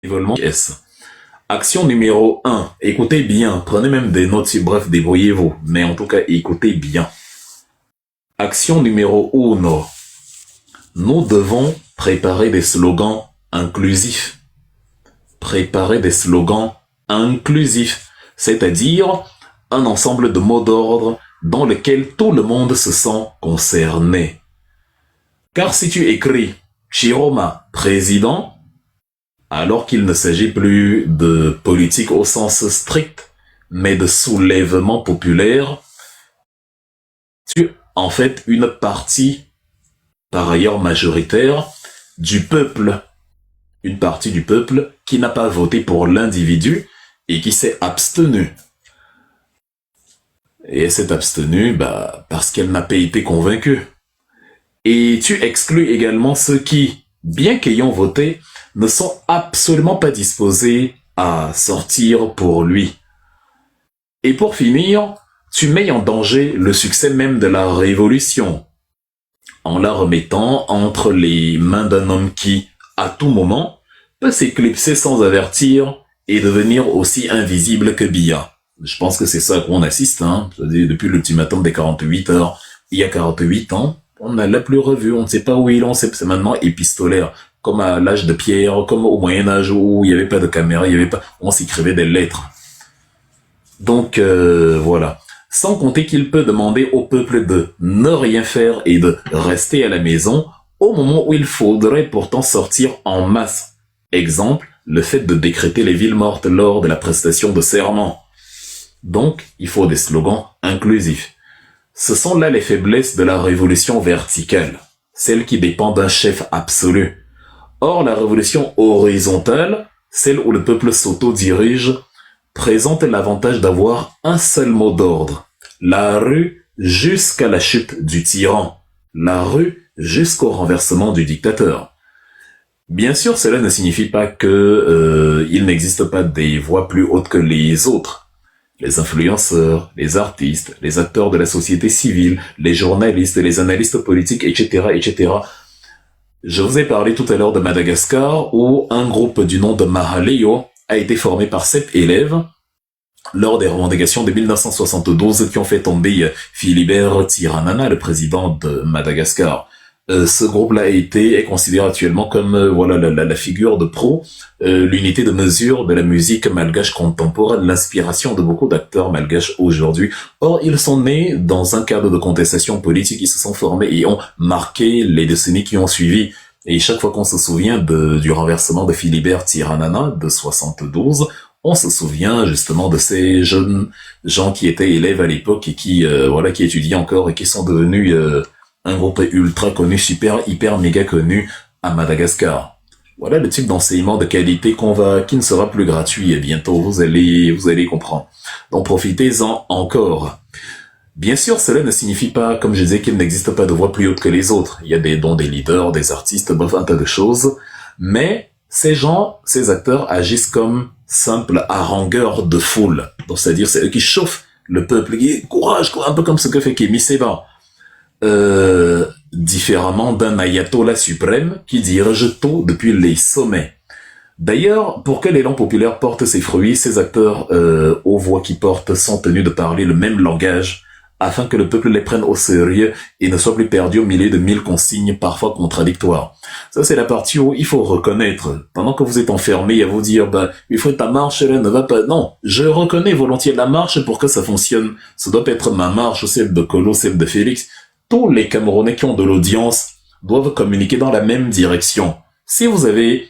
bénévolement S. Action numéro 1. Écoutez bien. Prenez même des notes, si bref, débrouillez-vous. Mais en tout cas, écoutez bien. Action numéro 1. Nous devons préparer des slogans inclusifs. Préparer des slogans inclusifs. C'est-à-dire un ensemble de mots d'ordre dans lequel tout le monde se sent concerné. Car si tu écris Chiroma, président, alors qu'il ne s'agit plus de politique au sens strict, mais de soulèvement populaire, tu es en fait une partie, par ailleurs majoritaire, du peuple. Une partie du peuple qui n'a pas voté pour l'individu et qui s'est abstenue. Et elle s'est abstenue parce qu'elle n'a pas été convaincue. Et tu exclus également ceux qui, bien qu'ayant voté, ne sont absolument pas disposés à sortir pour lui. Et pour finir, tu mets en danger le succès même de la révolution, en la remettant entre les mains d'un homme qui, à tout moment, peut s'éclipser sans avertir et devenir aussi invisible que Biya. Je pense que c'est ça qu'on assiste, depuis l'ultimatum des 48 heures, il y a 48 ans, on ne l'a plus revu, on ne sait pas où il est, c'est maintenant épistolaire, comme à l'âge de pierre, comme au Moyen-Âge où il n'y avait pas de caméra, on s'écrivait des lettres. Donc, voilà. Sans compter qu'il peut demander au peuple de ne rien faire et de rester à la maison au moment où il faudrait pourtant sortir en masse. Exemple, le fait de décréter les villes mortes lors de la prestation de serment. Donc, il faut des slogans inclusifs. Ce sont là les faiblesses de la révolution verticale, celle qui dépend d'un chef absolu. Or, la révolution horizontale, celle où le peuple s'auto-dirige, présente l'avantage d'avoir un seul mot d'ordre. La rue jusqu'à la chute du tyran. La rue jusqu'au renversement du dictateur. Bien sûr, cela ne signifie pas que il n'existe pas des voix plus hautes que les autres. Les influenceurs, les artistes, les acteurs de la société civile, les journalistes, les analystes politiques, etc., etc. Je vous ai parlé tout à l'heure de Madagascar, où un groupe du nom de Mahaleo a été formé par 7 élèves lors des revendications de 1972 qui ont fait tomber Philibert Tsiranana, le président de Madagascar. Ce groupe-là est considéré actuellement comme la figure de proue, l'unité de mesure de la musique malgache contemporaine, l'inspiration de beaucoup d'acteurs malgaches aujourd'hui. Or, ils sont nés dans un cadre de contestation politique, ils se sont formés et ont marqué les décennies qui ont suivi. Et chaque fois qu'on se souvient du renversement de Philibert Tsiranana de 72, on se souvient justement de ces jeunes gens qui étaient élèves à l'époque et qui étudient encore et qui sont devenus un groupe ultra connu, hyper méga connu à Madagascar. Voilà le type d'enseignement de qualité qui ne sera plus gratuit et bientôt, vous allez comprendre. Donc profitez-en encore. Bien sûr, cela ne signifie pas, comme je disais, qu'il n'existe pas de voix plus haute que les autres. Il y a des leaders, des artistes, bref, un tas de choses. Mais ces acteurs agissent comme simples harangueurs de foule. Donc c'est-à-dire, c'est eux qui chauffent le peuple, qui courage, un peu comme ce que fait Kémy Séba. Différemment d'un ayatollah suprême qui dirige tout depuis les sommets. D'ailleurs, pour que l'élan populaire porte ses fruits, ces acteurs aux voix qui portent sont tenus de parler le même langage afin que le peuple les prenne au sérieux et ne soit plus perdu au milieu de 1000 consignes parfois contradictoires. Ça, c'est la partie où il faut reconnaître. Pendant que vous êtes enfermé à vous dire, il faut ta marche, là, ne va pas. Non, je reconnais volontiers la marche pour que ça fonctionne. Ça doit être ma marche, celle de Kolo, celle de Félix. Tous les Camerounais qui ont de l'audience doivent communiquer dans la même direction. Si vous avez,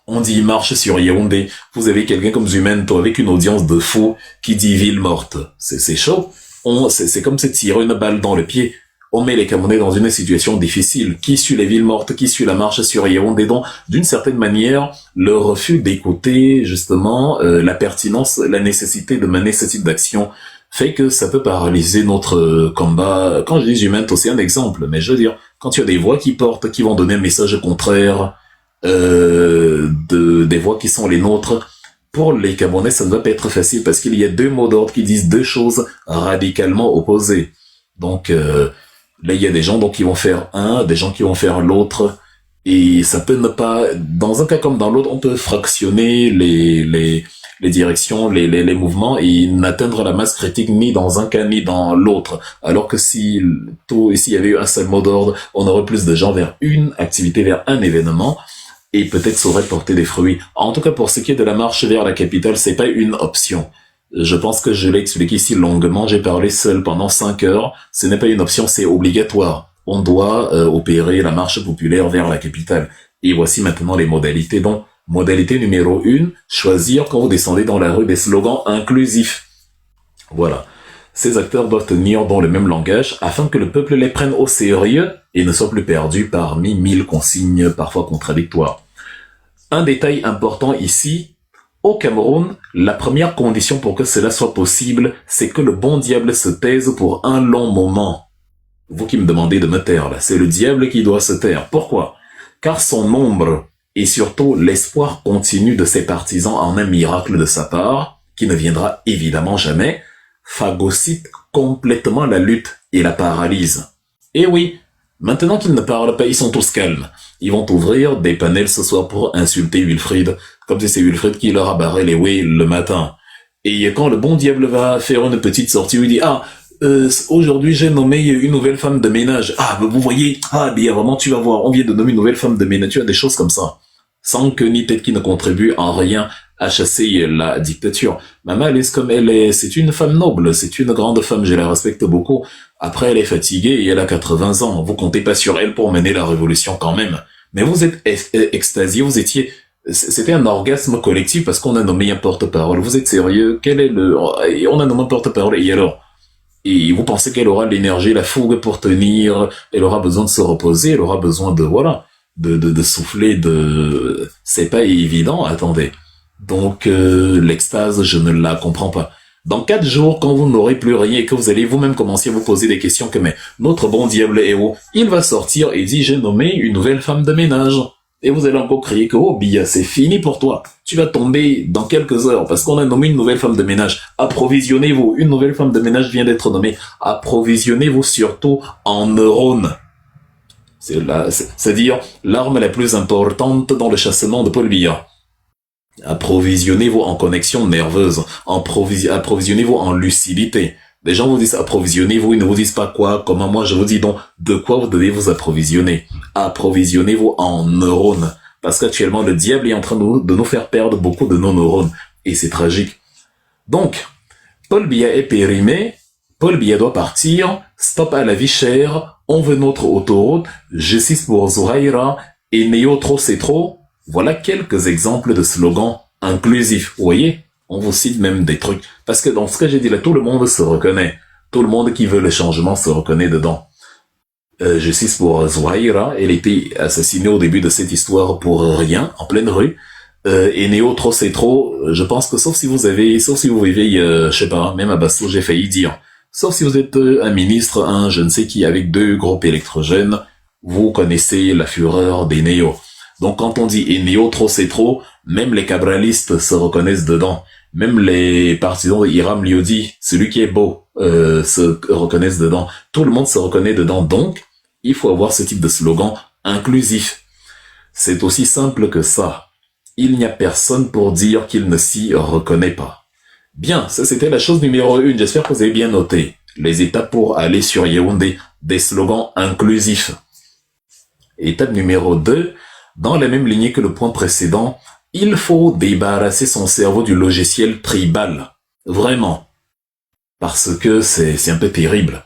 on dit marche sur Yaoundé, vous avez quelqu'un comme Zumento avec une audience de fou qui dit ville morte. C'est chaud. C'est comme se tirer une balle dans le pied. On met les Camerounais dans une situation difficile. Qui suit les villes mortes, qui suit la marche sur Yaoundé, donc d'une certaine manière, le refus d'écouter justement la pertinence, la nécessité de ma nécessité d'action fait que ça peut paralyser notre combat. Quand je dis humain, c'est un exemple, mais je veux dire, quand il y a des voix qui vont donner un message contraire, des voix qui sont les nôtres, pour les Camerounais, ça ne va pas être facile parce qu'il y a deux mots d'ordre qui disent deux choses radicalement opposées. Donc là, il y a des gens qui vont faire un, des gens qui vont faire l'autre, Et ça peut ne pas, dans un cas comme dans l'autre, on peut fractionner les directions, les mouvements et n'atteindre la masse critique ni dans un cas ni dans l'autre. Alors que si s'il y avait eu un seul mot d'ordre, on aurait plus de gens vers une activité, vers un événement et peut-être ça aurait porté des fruits. En tout cas, pour ce qui est de la marche vers la capitale, c'est pas une option. Je pense que je l'ai expliqué ici longuement, j'ai parlé seul pendant 5 heures. Ce n'est pas une option, c'est obligatoire. On doit opérer la marche populaire vers la capitale. Et voici maintenant les modalités. Donc, modalité numéro 1, choisir quand vous descendez dans la rue des slogans inclusifs. Voilà. Ces acteurs doivent tenir dans le même langage afin que le peuple les prenne au sérieux et ne soit plus perdu parmi 1000 consignes parfois contradictoires. Un détail important ici, au Cameroun, la première condition pour que cela soit possible, c'est que le bon diable se taise pour un long moment. Vous qui me demandez de me taire, là, c'est le diable qui doit se taire. Pourquoi? Car son nombre et surtout l'espoir continu de ses partisans en un miracle de sa part, qui ne viendra évidemment jamais, phagocyte complètement la lutte et la paralyse. Et oui, maintenant qu'ils ne parlent pas, ils sont tous calmes. Ils vont ouvrir des panels ce soir pour insulter Wilfried, comme si c'est Wilfried qui leur a barré les ouïes le matin. Et quand le bon diable va faire une petite sortie, il dit « Ah, aujourd'hui j'ai nommé une nouvelle femme de ménage. Ah, vous voyez, ah bien vraiment tu vas voir, on vient de nommer une nouvelle femme de ménage, tu as des choses comme ça. » Sans que ni tête qui ne contribue en rien à chasser la dictature. Maman Alice, comme elle est, c'est une femme noble, c'est une grande femme, je la respecte beaucoup. Après, elle est fatiguée et elle a 80 ans. Vous comptez pas sur elle pour mener la révolution quand même. Mais vous êtes extasié, vous étiez... C'était un orgasme collectif parce qu'on a nommé un porte-parole. Vous êtes sérieux? Quel est le... On a nommé un porte-parole et alors? Et vous pensez qu'elle aura l'énergie, la fougue pour tenir? Elle aura besoin de se reposer, elle aura besoin de... Voilà. De souffler, de... C'est pas évident, attendez. Donc, l'extase, je ne la comprends pas. Dans 4 jours, quand vous n'aurez plus rien et que vous allez vous-même commencer à vous poser des questions que, mais, notre bon diable est où? Il va sortir et dit, j'ai nommé une nouvelle femme de ménage. Et vous allez encore crier que, oh, Bia, c'est fini pour toi. Tu vas tomber dans quelques heures parce qu'on a nommé une nouvelle femme de ménage. Approvisionnez-vous. Une nouvelle femme de ménage vient d'être nommée. Approvisionnez-vous surtout en neurones. C'est-à-dire l'arme la plus importante dans le chassement de Paul Biya. Approvisionnez-vous en connexion nerveuse, approvisionnez-vous en lucidité. Les gens vous disent approvisionnez-vous, ils ne vous disent pas quoi, comment moi je vous dis donc de quoi vous devez vous approvisionner. Approvisionnez-vous en neurones, parce qu'actuellement le diable est en train de nous faire perdre beaucoup de nos neurones, et c'est tragique. Donc, Paul Biya est périmé, Paul Biya doit partir, stop à la vie chère, on veut notre autoroute, justice pour Zohaïra, et Néo trop c'est trop. Voilà quelques exemples de slogans inclusifs. Vous voyez, on vous cite même des trucs. Parce que dans ce que j'ai dit là, tout le monde se reconnaît. Tout le monde qui veut le changement se reconnaît dedans. Justice pour Zohaïra, elle était assassinée au début de cette histoire pour rien, en pleine rue. Et Néo trop c'est trop, je pense que sauf si vous vivez, je sais pas, même à Basso, j'ai failli dire. Sauf si vous êtes un ministre, un je ne sais qui, avec 2 groupes électrogènes, vous connaissez la fureur des Néo. Donc quand on dit « et Néo trop c'est trop », même les cabralistes se reconnaissent dedans. Même les partisans de Hiram Liodi, celui qui est beau, se reconnaissent dedans. Tout le monde se reconnaît dedans. Donc, il faut avoir ce type de slogan inclusif. C'est aussi simple que ça. Il n'y a personne pour dire qu'il ne s'y reconnaît pas. Bien, ça c'était la chose numéro 1. J'espère que vous avez bien noté. Les étapes pour aller sur Yaoundé. Des slogans inclusifs. Étape numéro 2. Dans la même lignée que le point précédent, il faut débarrasser son cerveau du logiciel tribal. Vraiment. Parce que c'est un peu terrible.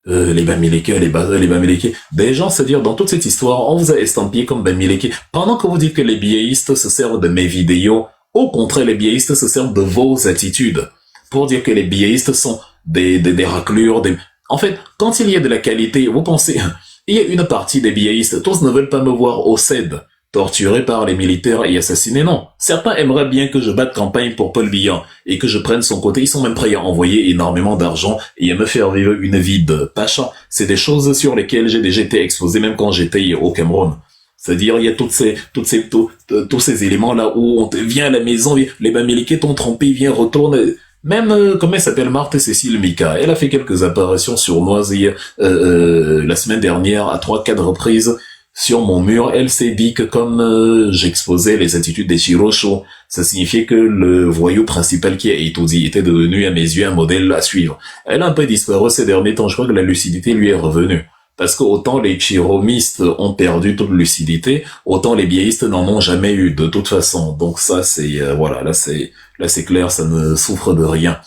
Les Bamileke, les Bamileke. Des gens, c'est-à-dire, dans toute cette histoire, on vous a estampillé comme Bamileke. Pendant que vous dites que les biéistes se servent de mes vidéos, au contraire, les biéistes se servent de vos attitudes. Pour dire que les biéistes sont des raclures, En fait, quand il y a de la qualité, vous pensez... Il y a une partie des biéistes, tous ne veulent pas me voir au CED, torturé par les militaires et assassiné, non. Certains aimeraient bien que je batte campagne pour Paul Biya et que je prenne son côté. Ils sont même prêts à envoyer énormément d'argent et à me faire vivre une vie de pacha. C'est des choses sur lesquelles j'ai déjà été exposé même quand j'étais au Cameroun. C'est-à-dire, il y a tous ces éléments-là où on vient à la maison, les Bamileke t'ont trompé, viens, retourne... Même, comment elle s'appelle, Marthe Cécile Mika, elle a fait quelques apparitions sournoises la semaine dernière à 3-4 reprises. sur mon mur, elle s'est dit que comme j'exposais les attitudes des Shirosho, ça signifiait que le voyou principal qui est Eitozi était devenu à mes yeux un modèle à suivre. Elle a un peu disparu ces derniers temps, je crois que la lucidité lui est revenue. Parce que autant les chiromistes ont perdu toute lucidité, autant les biaïstes n'en ont jamais eu de toute façon. Donc ça c'est voilà, là c'est clair, ça ne souffre de rien.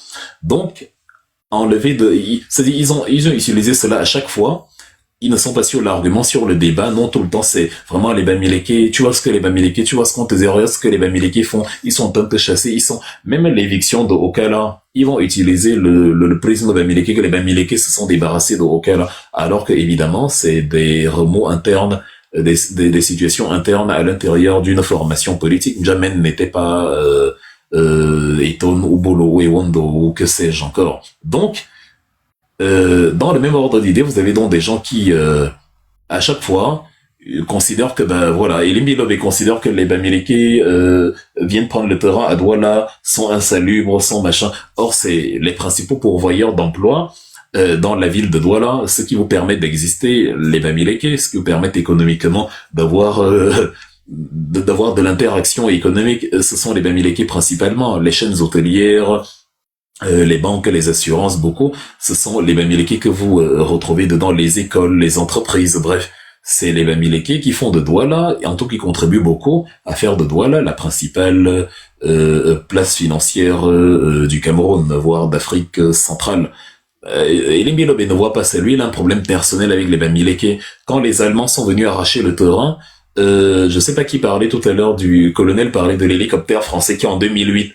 Donc enlever c'est-à-dire ils ont utilisé cela à chaque fois. Ils ne sont pas sur l'argument, sur le débat, non, tout le temps, c'est vraiment les Bamileke, tu vois ce que les Bamileke, tu vois ce qu'on te dit, regarde ce que les Bamileke font, ils sont en train de te chasser, même l'éviction de Okala, ils vont utiliser le prisme de Bamileke, que les Bamileke se sont débarrassés de Okala, alors que, évidemment, c'est des remous internes, des situations internes à l'intérieur d'une formation politique. Jamen n'était pas, Eton ou Bolo ou Wondo ou que sais-je encore. Donc, dans le même ordre d'idée, vous avez donc des gens qui, à chaque fois, considèrent que, ben voilà, Elim Bilobe considère que les Bamileke viennent prendre le terrain à Douala, sont insalubres, sont machin. Or, c'est les principaux pourvoyeurs d'emploi dans la ville de Douala, ce qui vous permet d'exister, les Bamileke, ce qui vous permet économiquement d'avoir de l'interaction économique, ce sont les Bamileke principalement, les chaînes hôtelières, les banques, les assurances, beaucoup, ce sont les Bamileke que vous retrouvez dedans, les écoles, les entreprises, bref, c'est les Bamileke qui font de Douala, et en tout qui contribuent beaucoup à faire de Douala la principale place financière du Cameroun, voire d'Afrique centrale. Elim Bilobe ne voit pas ça, lui, il a un problème personnel avec les Bamileke. Quand les Allemands sont venus arracher le terrain, je sais pas qui parlait tout à l'heure, du colonel parlait de l'hélicoptère français qui en 2008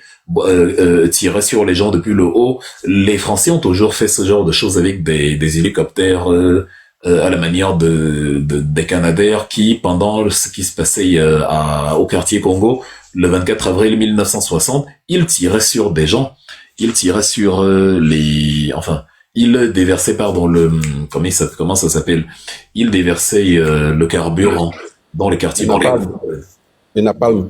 tirait sur les gens depuis le haut. Les Français ont toujours fait ce genre de choses avec des hélicoptères à la manière des Canadair qui, pendant ce qui se passait au quartier Congo, le 24 avril 1960, ils tiraient sur des gens. Ils tiraient sur ils déversaient, comment ça s'appelle? Ils déversaient le carburant dans les quartiers. Le napalm.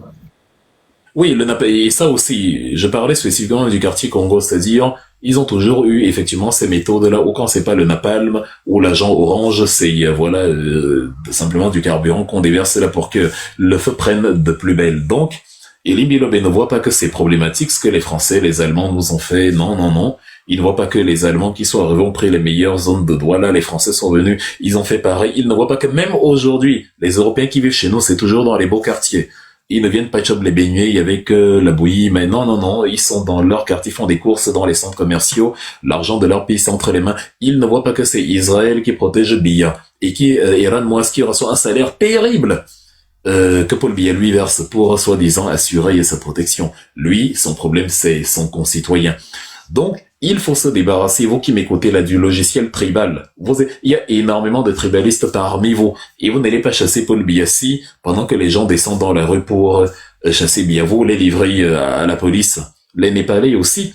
Oui, le napalm, et ça aussi, je parlais spécifiquement du quartier Congo, c'est-à-dire, ils ont toujours eu effectivement ces méthodes-là, ou quand c'est pas le napalm ou l'agent orange, c'est simplement du carburant qu'on déverse là pour que le feu prenne de plus belle. Donc, Elim Bilobe ne voit pas que c'est problématique ce que les Français, les Allemands nous ont fait. Non, non, non. Il ne voit pas que les Allemands qui sont arrivés ont pris les meilleures zones de Douala, les Français sont venus, ils ont fait pareil. Il ne voit pas que même aujourd'hui, les Européens qui vivent chez nous, c'est toujours dans les beaux quartiers. Ils ne viennent pas choper les beignets avec la bouillie, mais non, non, non, ils sont dans leur quartier, font des courses dans les centres commerciaux, l'argent de leur pays c'est entre les mains. Ils ne voient pas que c'est Israël qui protège Biya et qui Iran Moaz qui reçoit un salaire terrible que Paul Biya lui verse pour soi-disant assurer sa protection. Lui, son problème c'est son concitoyen. Donc, il faut se débarrasser, vous qui m'écoutez là, du logiciel tribal. Il y a énormément de tribalistes parmi vous. Et vous n'allez pas chasser Paul Biassi pendant que les gens descendent dans la rue pour chasser Biya. Vous les livrez à la police. Les Népalais aussi.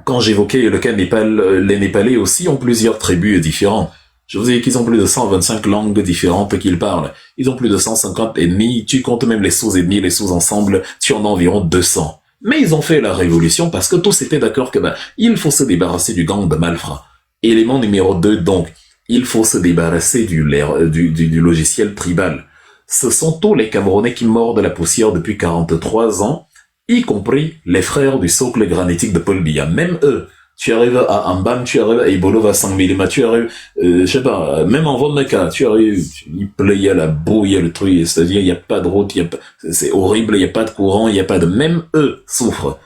Quand j'évoquais le cas Népal, les Népalais aussi ont plusieurs tribus différentes. Je vous ai dit qu'ils ont plus de 125 langues différentes qu'ils parlent. Ils ont plus de 150 ennemis. Tu comptes même les sous-ennemis, les sous-ensembles, tu en as environ 200. Mais ils ont fait la révolution parce que tous étaient d'accord que il faut se débarrasser du gang de malfrats. Élément numéro 2, donc, il faut se débarrasser du logiciel tribal. Ce sont tous les Camerounais qui mordent la poussière depuis 43 ans, y compris les frères du socle granitique de Paul Biya. Même eux, tu arrives à Ambam, tu arrives à Ibolova Sangmilima, tu arrives, je sais pas, même en Vodnaka, tu arrives, il pleut, il y a la boue, il y a le truc, c'est-à-dire, il n'y a pas de route, c'est horrible, il n'y a pas de courant, il n'y a pas de, même eux souffrent.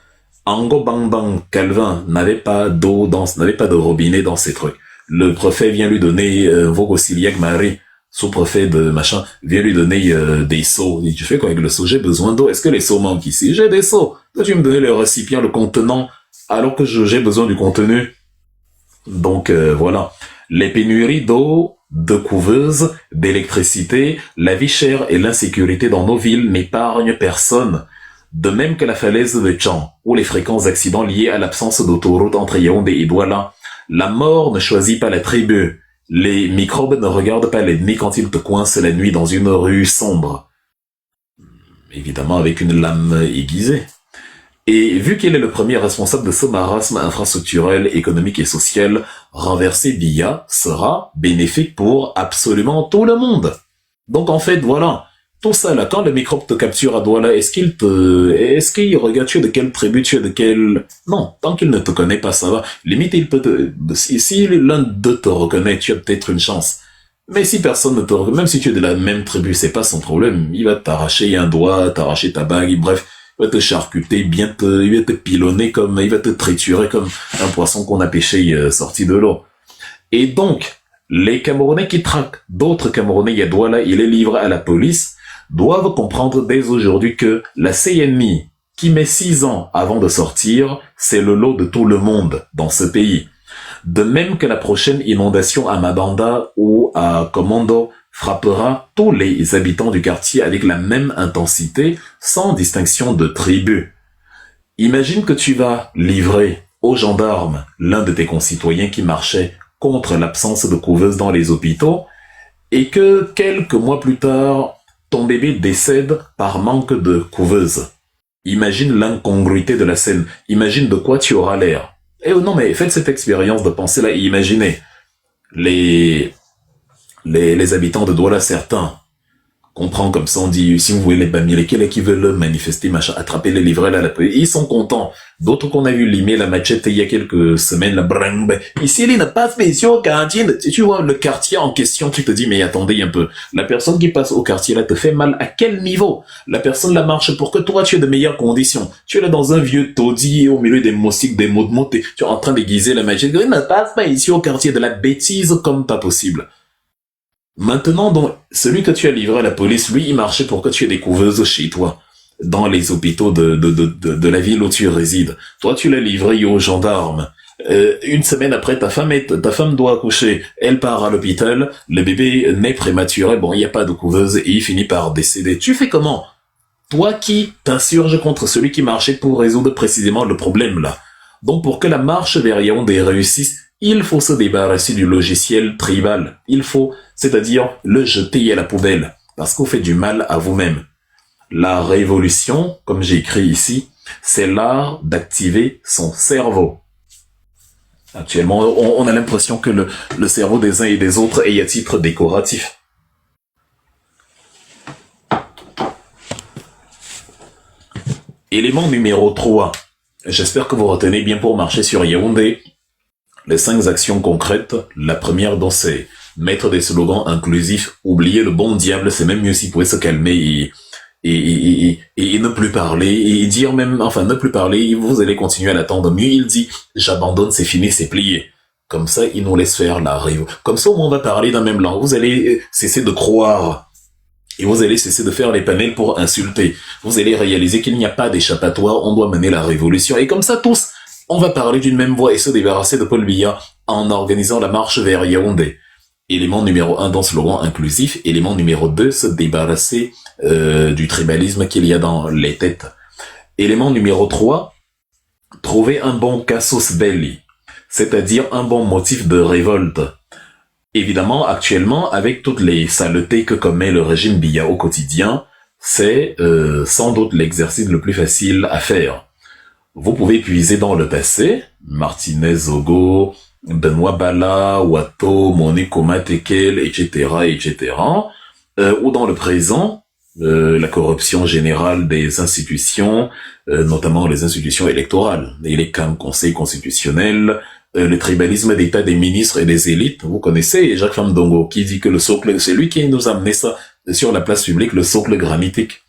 Ango Bang Bang Calvin n'avait pas d'eau n'avait pas de robinet dans ces trucs. Le préfet vient lui donner, Vogosiliak Marie, sous-préfet de machin, vient lui donner des seaux. Il dit, tu fais quoi avec le seau? J'ai besoin d'eau. Est-ce que les seaux manquent ici? J'ai des seaux. Toi, tu me donner le récipient, le contenant, alors que j'ai besoin du contenu. Donc voilà, les pénuries d'eau, de couveuses, d'électricité, la vie chère et l'insécurité dans nos villes n'épargnent personne. De même que la falaise de Tchan, ou les fréquents accidents liés à l'absence d'autoroute entre Yaoundé et Douala. La mort ne choisit pas la tribu. Les microbes ne regardent pas l'ennemi quand ils te coincent la nuit dans une rue sombre. Évidemment avec une lame aiguisée. Et vu qu'il est le premier responsable de ce marasme infrastructurel, économique et social, renverser Biya sera bénéfique pour absolument tout le monde. Donc en fait, voilà. Tout ça là, quand le microbe te capture à Douala, est-ce qu'il regarde tu es de quelle tribu, tu es de quel, non, tant qu'il ne te connaît pas, ça va. Limite, il peut si l'un d'eux te reconnaît, tu as peut-être une chance. Mais si personne ne te reconnaît, même si tu es de la même tribu, c'est pas son problème. Il va t'arracher un doigt, t'arracher ta bague, bref, il va te charcuter, il va te pilonner il va te triturer comme un poisson qu'on a pêché sorti de l'eau. Et donc, les Camerounais qui traquent d'autres Camerounais, il y a Douala, il est livré à la police, doivent comprendre dès aujourd'hui que la CNI, qui met 6 ans avant de sortir, c'est le lot de tout le monde dans ce pays. De même que la prochaine inondation à Mabanda ou à Komando frappera tous les habitants du quartier avec la même intensité, sans distinction de tribu. Imagine que tu vas livrer aux gendarmes l'un de tes concitoyens qui marchait contre l'absence de couveuse dans les hôpitaux et que quelques mois plus tard, ton bébé décède par manque de couveuse. Imagine l'incongruité de la scène. Imagine de quoi tu auras l'air. Et non, mais faites cette expérience de penser là et imaginez les habitants de Douala, certains comprend comme ça, on dit, si vous voulez les Bamileke, qui veulent manifester, machin, attraper les livrets là, la police, ils sont contents. D'autres qu'on a vu limer la machette il y a quelques semaines, la bring, ici, il n'a pas spécial au quartier. Tu vois, le quartier en question, tu te dis, mais attendez un peu. La personne qui passe au quartier là te fait mal à quel niveau? La personne la marche pour que toi, tu aies de meilleures conditions. Tu es là dans un vieux taudis, au milieu des moustiques, des mots de mots, tu es en train d'aiguiser la machette. Il ne passe pas ici au quartier de la bêtise comme pas possible. Maintenant, donc, celui que tu as livré à la police, lui, il marchait pour que tu aies des couveuses chez toi, dans les hôpitaux de la ville où tu résides. Toi, tu l'as livré aux gendarmes. Une semaine après, ta femme doit accoucher. Elle part à l'hôpital, le bébé naît prématuré, bon, il n'y a pas de couveuse et il finit par décéder. Tu fais comment? Toi qui t'insurges contre celui qui marchait pour résoudre précisément le problème là. Donc, pour que la marche vers Yaoundé réussisse, il faut se débarrasser du logiciel tribal. Il faut, c'est-à-dire le jeter à la poubelle, parce qu'on fait du mal à vous-même. La révolution, comme j'ai écrit ici, c'est l'art d'activer son cerveau. Actuellement, on a l'impression que le cerveau des uns et des autres est à titre décoratif. Élément numéro 3. J'espère que vous retenez bien pour marcher sur Yaoundé. Les 5 actions concrètes, la première dont c'est mettre des slogans inclusifs, oublier le bon diable, c'est même mieux s'il pouvait se calmer et ne plus parler, et dire même, enfin ne plus parler, vous allez continuer à l'attendre. Mieux il dit, j'abandonne, c'est fini, c'est plié. Comme ça, il nous laisse faire la rive. Comme ça, on va parler d'un même langue. Vous allez cesser de croire. Et vous allez cesser de faire les panels pour insulter. Vous allez réaliser qu'il n'y a pas d'échappatoire, on doit mener la révolution. Et comme ça, tous, on va parler d'une même voix et se débarrasser de Paul Biya en organisant la marche vers Yaoundé. Élément numéro 1 dans slogan inclusif. Élément numéro 2, se débarrasser du tribalisme qu'il y a dans les têtes. Élément numéro 3, trouver un bon casus belli, c'est-à-dire un bon motif de révolte. Évidemment, actuellement, avec toutes les saletés que commet le régime Biya au quotidien, c'est sans doute l'exercice le plus facile à faire. Vous pouvez puiser dans le passé, Martinez Ogo, Benoît Bala, Wato, Monique Tekel, etc., etc., ou dans le présent, la corruption générale des institutions, notamment les institutions électorales, et les conseils constitutionnels, le tribalisme d'État des ministres et des élites. Vous connaissez Jacques Famdongo qui dit que le socle, c'est lui qui nous a amené ça sur la place publique, le socle granitique.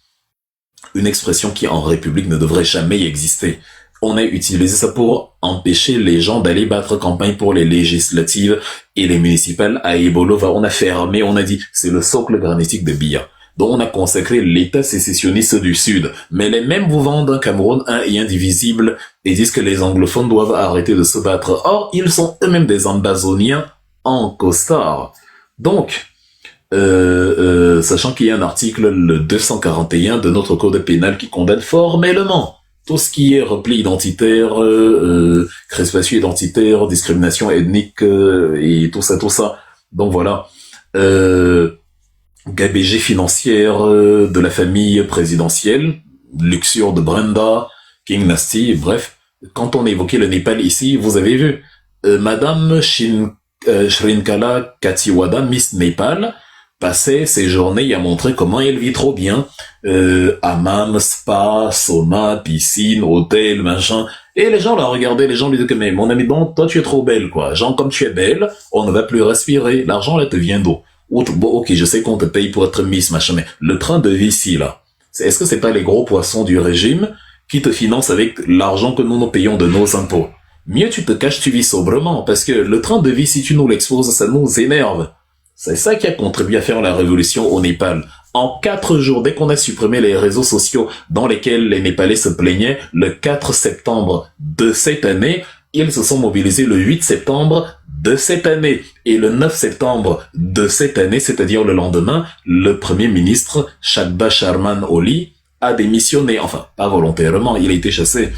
Une expression qui en République ne devrait jamais exister. On a utilisé ça pour empêcher les gens d'aller battre campagne pour les législatives et les municipales à Ebolova. On a fermé, on a dit c'est le socle granitique de Biya. Donc on a consacré l'État sécessionniste du Sud. Mais les mêmes vous vendent un Cameroun un et indivisible et disent que les anglophones doivent arrêter de se battre. Or, ils sont eux-mêmes des ambazoniens en costard. Donc, sachant qu'il y a un article, le 241 de notre code pénal qui condamne formellement tout ce qui est repli identitaire, crispation identitaire, discrimination ethnique et tout ça. Donc voilà. Gabégie financière de la famille présidentielle, luxure de Brenda, King Nasty, bref. Quand on évoquait le Népal ici, vous avez vu, Madame Shrinkala Katiwada, Miss Népal, passait ses journées à montrer comment elle vit trop bien. Hammam, spa, sauna, piscine, hôtel, machin. Et les gens la regardaient, les gens lui disaient que mais mon ami, bon, toi tu es trop belle, quoi. Genre, comme tu es belle, on ne va plus respirer. L'argent là te vient d'où? Bon, ok, je sais qu'on te paye pour être Miss, machin, mais le train de vie ici, là, est-ce que c'est pas les gros poissons du régime qui te financent avec l'argent que nous payons de nos impôts? Mieux tu te caches, tu vis sobrement, parce que le train de vie, si tu nous l'exposes, ça nous énerve. C'est ça qui a contribué à faire la révolution au Népal. En 4 jours, dès qu'on a supprimé les réseaux sociaux dans lesquels les Népalais se plaignaient, le 4 septembre de cette année, ils se sont mobilisés le 8 septembre de cette année. Et le 9 septembre de cette année, c'est-à-dire le lendemain, le premier ministre, Shakba Sharman Oli, a démissionné. Enfin, pas volontairement, il a été chassé.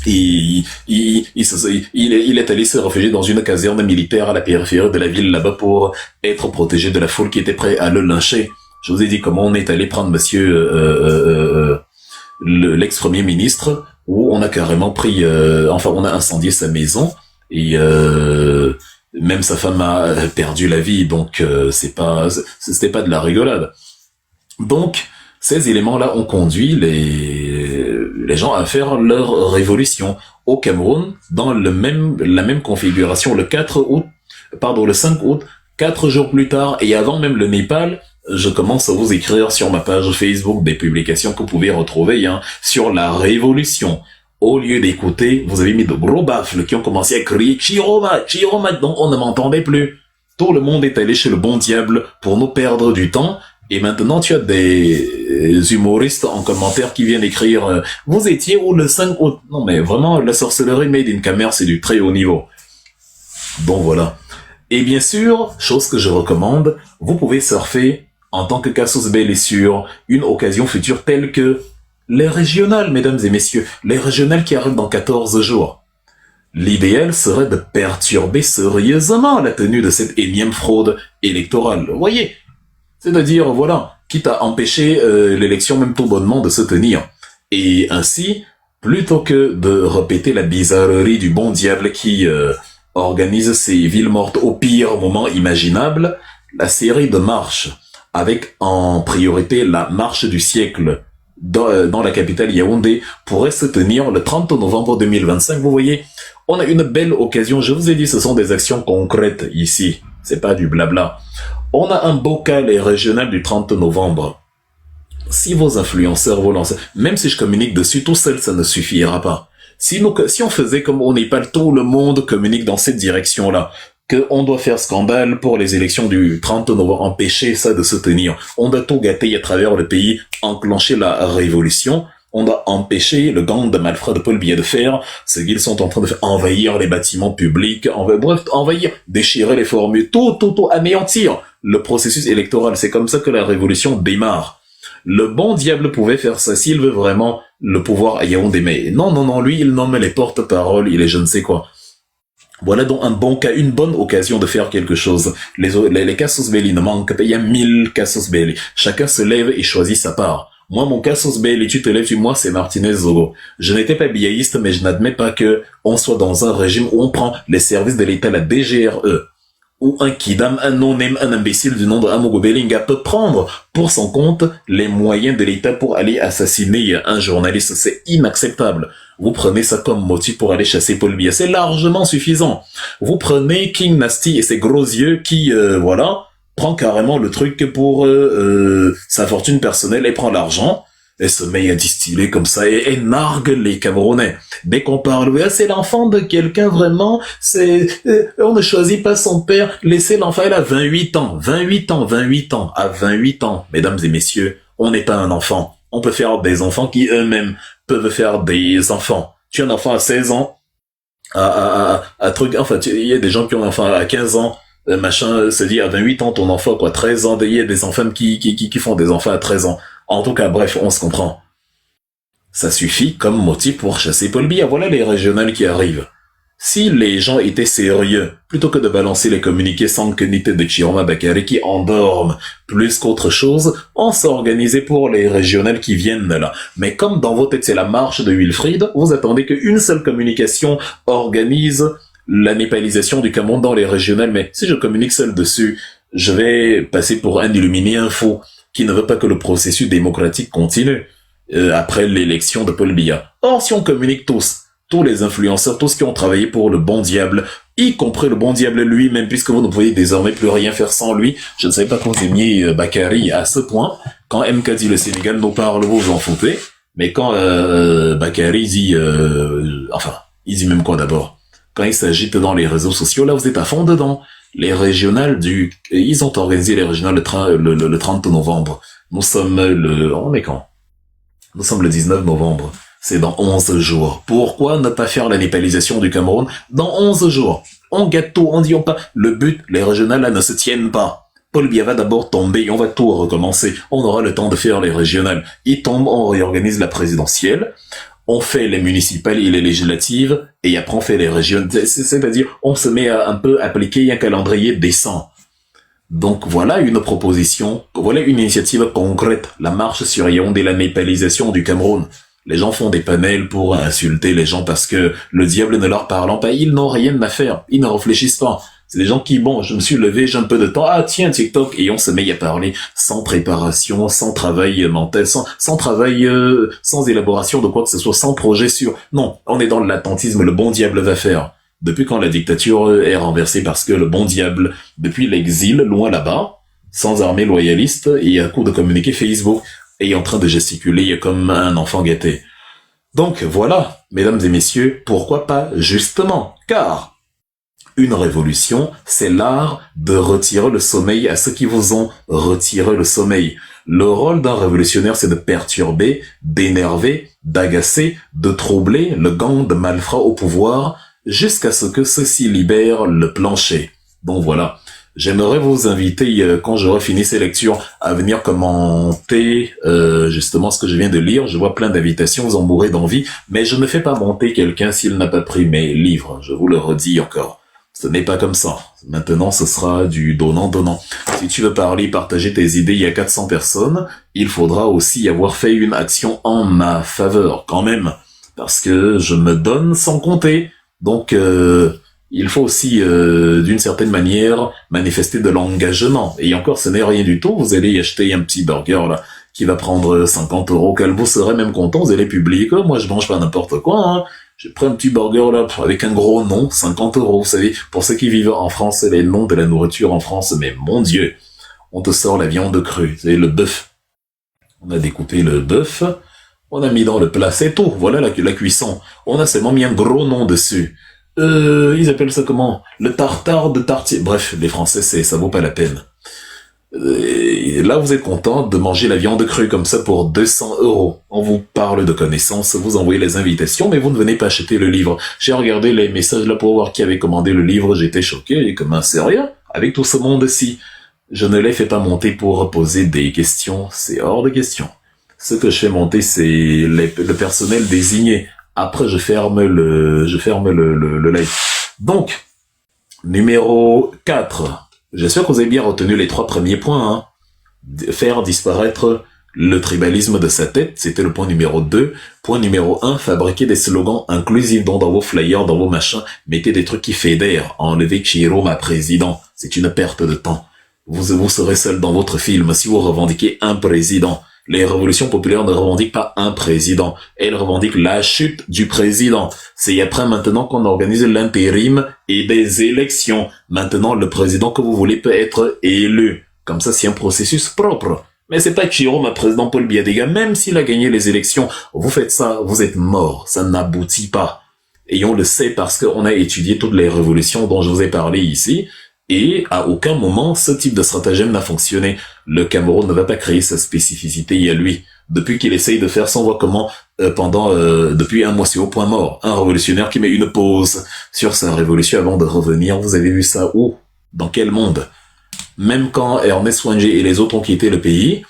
Il est allé se réfugier dans une caserne militaire à la périphérie de la ville là-bas pour être protégé de la foule qui était prête à le lyncher. Je vous ai dit comment on est allé prendre l'ex-premier ministre, où on a carrément pris, on a incendié sa maison et même sa femme a perdu la vie, donc c'était pas de la rigolade. Donc ces éléments-là ont conduit les gens à faire leur révolution au Cameroun dans la même configuration le 5 août, 4 jours plus tard et avant même le Népal. Je commence à vous écrire sur ma page Facebook des publications que vous pouvez retrouver sur la révolution. Au lieu d'écouter, vous avez mis de gros baffles qui ont commencé à crier Chiroma, Chiroma, donc on ne m'entendait plus. Tout le monde est allé chez le bon diable pour nous perdre du temps. Et maintenant, tu as des humoristes en commentaire qui viennent écrire vous étiez où le 5 août? Non, mais vraiment, la sorcellerie made in Khmer, c'est du très haut niveau. Bon, voilà. Et bien sûr, chose que je recommande, vous pouvez surfer en tant que Casus Belli sur une occasion future telle que les régionales, mesdames et messieurs, les régionales qui arrivent dans 14 jours. L'idéal serait de perturber sérieusement la tenue de cette énième fraude électorale. Vous voyez? C'est-à-dire, voilà, quitte à empêcher l'élection même tout bonnement de se tenir. Et ainsi, plutôt que de répéter la bizarrerie du bon diable qui organise ces villes mortes au pire moment imaginable, la série de marches, avec en priorité la marche du siècle dans la capitale Yaoundé, pourrait se tenir le 30 novembre 2025. Vous voyez, on a une belle occasion. Je vous ai dit, ce sont des actions concrètes ici. C'est pas du blabla. On a un beau cas, les régionales du 30 novembre. Si vos influenceurs vous lancent, même si je communique dessus, tout seul, ça ne suffira pas. Si on faisait comme au Népal, tout le monde communique dans cette direction-là, qu'on doit faire scandale pour les élections du 30 novembre, empêcher ça de se tenir. On doit tout gâter à travers le pays, enclencher la révolution. On doit empêcher le gang de malfrats de Paul Biya de faire ce qu'ils sont en train de faire, envahir les bâtiments publics, envahir, déchirer les formules, tout, anéantir le processus électoral. C'est comme ça que la révolution démarre. Le bon diable pouvait faire ça s'il veut vraiment le pouvoir à Yaoundé. Mais non, lui, il nomme les porte-paroles, il est je ne sais quoi. Voilà donc un bon cas, une bonne occasion de faire quelque chose. Les Casus Belli ne manquent pas, il y a 1000 Casus Belli. Chacun se lève et choisit sa part. Moi, mon Casus Belli, tu te lèves, moi, c'est Martinez Zogo. Je n'étais pas biaïste, mais je n'admets pas que on soit dans un régime où on prend les services de l'État, la DGRE, où un kidam, un non-name, un imbécile du nom de Amogo Bellinga peut prendre pour son compte les moyens de l'État pour aller assassiner un journaliste. C'est inacceptable. Vous prenez ça comme motif pour aller chasser Paul Biya. C'est largement suffisant. Vous prenez King Nasty et ses gros yeux qui, prend carrément le truc pour sa fortune personnelle et prend l'argent et se met à distiller comme ça et nargue les Camerounais. Dès qu'on parle, c'est l'enfant de quelqu'un vraiment, on ne choisit pas son père, laissez l'enfant, elle a 28 ans, à 28 ans, mesdames et messieurs, on n'est pas un enfant. On peut faire des enfants qui eux-mêmes peuvent faire des enfants. Tu as un enfant à 16 ans, il y a des gens qui ont un enfant à 15 ans, machin, se dit à 28 ans ton enfant, 13 ans, il y a des enfants qui font des enfants à 13 ans. En tout cas, bref, on se comprend. Ça suffit comme motif pour chasser Paul Biya. Voilà les régionales qui arrivent. Si les gens étaient sérieux, plutôt que de balancer les communiqués sans qualité de Chiroma Bakary qui endorment plus qu'autre chose, on s'organisait pour les régionales qui viennent là. Mais comme dans vos têtes c'est la marche de Wilfried, vous attendez qu'une seule communication organise la népalisation du Cameroun dans les régionales. Mais si je communique seul dessus, je vais passer pour un illuminé info qui ne veut pas que le processus démocratique continue après l'élection de Paul Biya. Or, si on communique tous les influenceurs, tous qui ont travaillé pour le bon diable, y compris le bon diable lui-même, puisque vous ne pouvez désormais plus rien faire sans lui. Je ne savais pas que vous aimiez Bakary à ce point. Quand MK dit le Sénégal nous parle, vous vous en foutez. Mais quand Bakary dit... il dit même quoi d'abord? Quand il s'agite dans les réseaux sociaux, là vous êtes à fond dedans. Les régionales ils ont organisé les régionales le 30 novembre. Nous sommes on est quand? Nous sommes le 19 novembre. C'est dans 11 jours. Pourquoi ne pas faire la népalisation du Cameroun dans 11 jours? On gâte tout, on dit pas. Le but, les régionales là ne se tiennent pas. Paul Biya va d'abord tomber et on va tout recommencer. On aura le temps de faire les régionales. Il tombe, on réorganise la présidentielle. On fait les municipales et les législatives. Et après on fait les régionales. C'est-à-dire, on se met à un peu appliquer un calendrier décent. Donc voilà une proposition, voilà une initiative concrète. La marche sur Yaoundé, la népalisation du Cameroun. Les gens font des panels pour insulter les gens parce que le diable ne leur parlant pas, ils n'ont rien à faire, ils ne réfléchissent pas. C'est des gens qui, je me suis levé, j'ai un peu de temps, tiens, TikTok, et on se met à parler sans préparation, sans travail mental, sans travail, sans élaboration de quoi que ce soit, sans projet sûr. Non, on est dans le latentisme, le bon diable va faire. Depuis quand la dictature est renversée parce que le bon diable, depuis l'exil, loin là-bas, sans armée loyaliste, et à coup de communiquer Facebook, est en train de gesticuler comme un enfant gâté. Donc voilà, mesdames et messieurs, pourquoi pas justement? Car une révolution, c'est l'art de retirer le sommeil à ceux qui vous ont retiré le sommeil. Le rôle d'un révolutionnaire, c'est de perturber, d'énerver, d'agacer, de troubler le gang de malfrats au pouvoir jusqu'à ce que ceux-ci libèrent le plancher. Donc voilà. J'aimerais vous inviter, quand j'aurai fini ces lectures, à venir commenter justement ce que je viens de lire. Je vois plein d'invitations, vous en mourrez d'envie, mais je ne fais pas monter quelqu'un s'il n'a pas pris mes livres. Je vous le redis encore. Ce n'est pas comme ça. Maintenant, ce sera du donnant-donnant. Si tu veux parler, partager tes idées, il y a 400 personnes, il faudra aussi avoir fait une action en ma faveur, quand même. Parce que je me donne sans compter. Donc... il faut aussi, d'une certaine manière, manifester de l'engagement. Et encore, ce n'est rien du tout. Vous allez acheter un petit burger là qui va prendre 50 €, qu'elle vous serez même content. Vous allez publier que moi, je mange pas n'importe quoi. Hein. J'ai pris un petit burger là avec un gros nom, 50 €. Vous savez, pour ceux qui vivent en France, les noms de la nourriture en France, mais mon Dieu, on te sort la viande crue. Vous savez, le bœuf. On a découpé le bœuf. On a mis dans le plat, c'est tout. Voilà la cuisson. On a seulement mis un gros nom dessus. Ils appellent ça comment? Le tartare de tartier. Bref, les Français, ça vaut pas la peine. Et là, vous êtes content de manger la viande crue comme ça pour 200 €. On vous parle de connaissances, vous envoyez les invitations, mais vous ne venez pas acheter le livre. J'ai regardé les messages là pour voir qui avait commandé le livre, j'étais choqué, et comme un sérieux, avec tout ce monde-ci. Je ne les fais pas monter pour poser des questions, c'est hors de question. Ce que je fais monter, c'est le personnel désigné. Après, je ferme le live. Donc, numéro 4. J'espère que vous avez bien retenu les 3 premiers points. Hein. Faire disparaître le tribalisme de sa tête, c'était le point numéro 2. Point numéro 1, fabriquer des slogans inclusifs dans vos flyers, dans vos machins. Mettez des trucs qui fédèrent. Enlevez Chiro, ma président. C'est une perte de temps. Vous serez seul dans votre film si vous revendiquez un président. Les révolutions populaires ne revendiquent pas un président. Elles revendiquent la chute du président. C'est après maintenant qu'on organise l'intérim et des élections. Maintenant, le président que vous voulez peut être élu. Comme ça, c'est un processus propre. Mais c'est pas Chiro, ma président Paul Biya, même s'il a gagné les élections. Vous faites ça, vous êtes mort. Ça n'aboutit pas. Et on le sait parce qu'on a étudié toutes les révolutions dont je vous ai parlé ici. Et à aucun moment, ce type de stratagème n'a fonctionné. Le Cameroun ne va pas créer sa spécificité à lui. Depuis qu'il essaye de faire sans voir comment, depuis un mois, c'est au point mort. Un révolutionnaire qui met une pause sur sa révolution avant de revenir. Vous avez vu ça où? Dans quel monde? Même quand Ernest Wangé et les autres ont quitté le pays,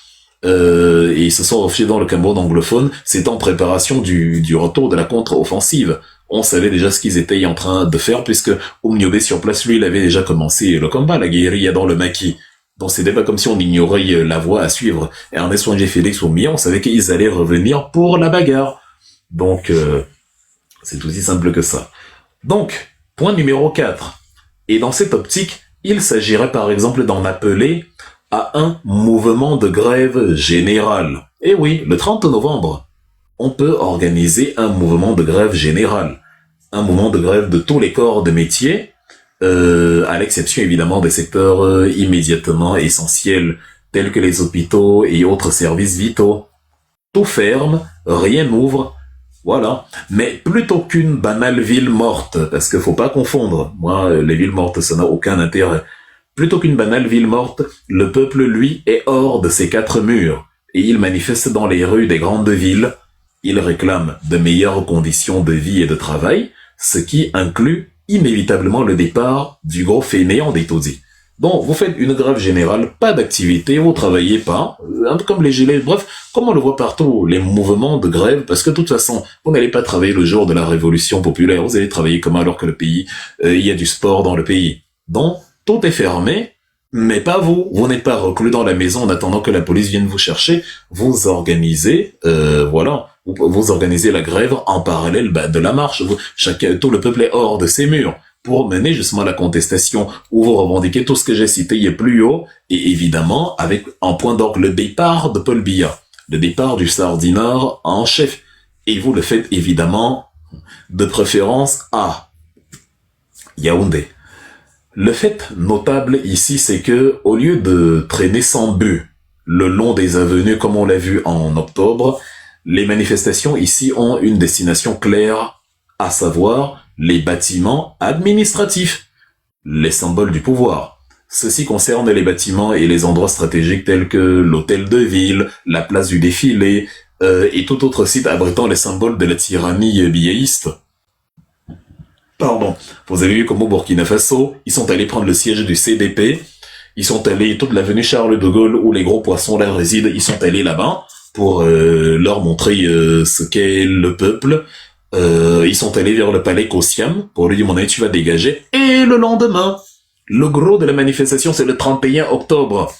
et ils se sont refugiés dans le Cameroun anglophone, c'est en préparation du retour de la contre-offensive. On savait déjà ce qu'ils étaient en train de faire puisque Oumniobé sur place, lui, il avait déjà commencé le combat, la guérilla dans le maquis. Donc c'était pas comme si on ignorait la voie à suivre. Ernest Wangé, Félix Oumia, on savait qu'ils allaient revenir pour la bagarre. Donc, c'est aussi simple que ça. Donc, point numéro 4. Et dans cette optique, il s'agirait par exemple d'en appeler à un mouvement de grève générale. Et oui, le 30 novembre, on peut organiser un mouvement de grève générale. Un mouvement de grève de tous les corps de métier, à l'exception évidemment des secteurs immédiatement essentiels, tels que les hôpitaux et autres services vitaux. Tout ferme, rien n'ouvre, voilà. Mais plutôt qu'une banale ville morte, parce qu'il faut pas confondre, moi, les villes mortes, ça n'a aucun intérêt. Plutôt qu'une banale ville morte, le peuple, lui, est hors de ses quatre murs, et il manifeste dans les rues des grandes villes. Il réclame de meilleures conditions de vie et de travail, ce qui inclut inévitablement le départ du gros fainéant des taudis. Donc, vous faites une grève générale, pas d'activité, vous travaillez pas, un peu comme les gilets, bref, comme on le voit partout, les mouvements de grève, parce que de toute façon, vous n'allez pas travailler le jour de la révolution populaire, vous allez travailler comme alors que le pays, il y a du sport dans le pays. Donc, tout est fermé, mais pas vous. Vous n'êtes pas reclus dans la maison en attendant que la police vienne vous chercher. Vous organisez, voilà, vous organisez la grève en parallèle de la marche. Tout le peuple est hors de ses murs pour mener justement la contestation où vous revendiquez tout ce que j'ai cité il est plus haut et évidemment avec en point d'orgue le départ de Paul Biya, le départ du sardineur en chef. Et vous le faites évidemment de préférence à Yaoundé. Le fait notable ici, c'est que au lieu de traîner sans but le long des avenues comme on l'a vu en octobre, les manifestations ici ont une destination claire, à savoir les bâtiments administratifs, les symboles du pouvoir. Ceci concerne les bâtiments et les endroits stratégiques tels que l'hôtel de ville, la place du défilé et tout autre site abritant les symboles de la tyrannie biéiste. Pardon. Vous avez vu comme au Burkina Faso, ils sont allés prendre le siège du CDP, ils sont allés toute l'avenue Charles de Gaulle où les gros poissons là résident, ils sont allés là-bas pour leur montrer ce qu'est le peuple. Ils sont allés vers le palais Kossiam pour lui dire mon ami tu vas dégager. Et le lendemain, le gros de la manifestation c'est le 31 octobre.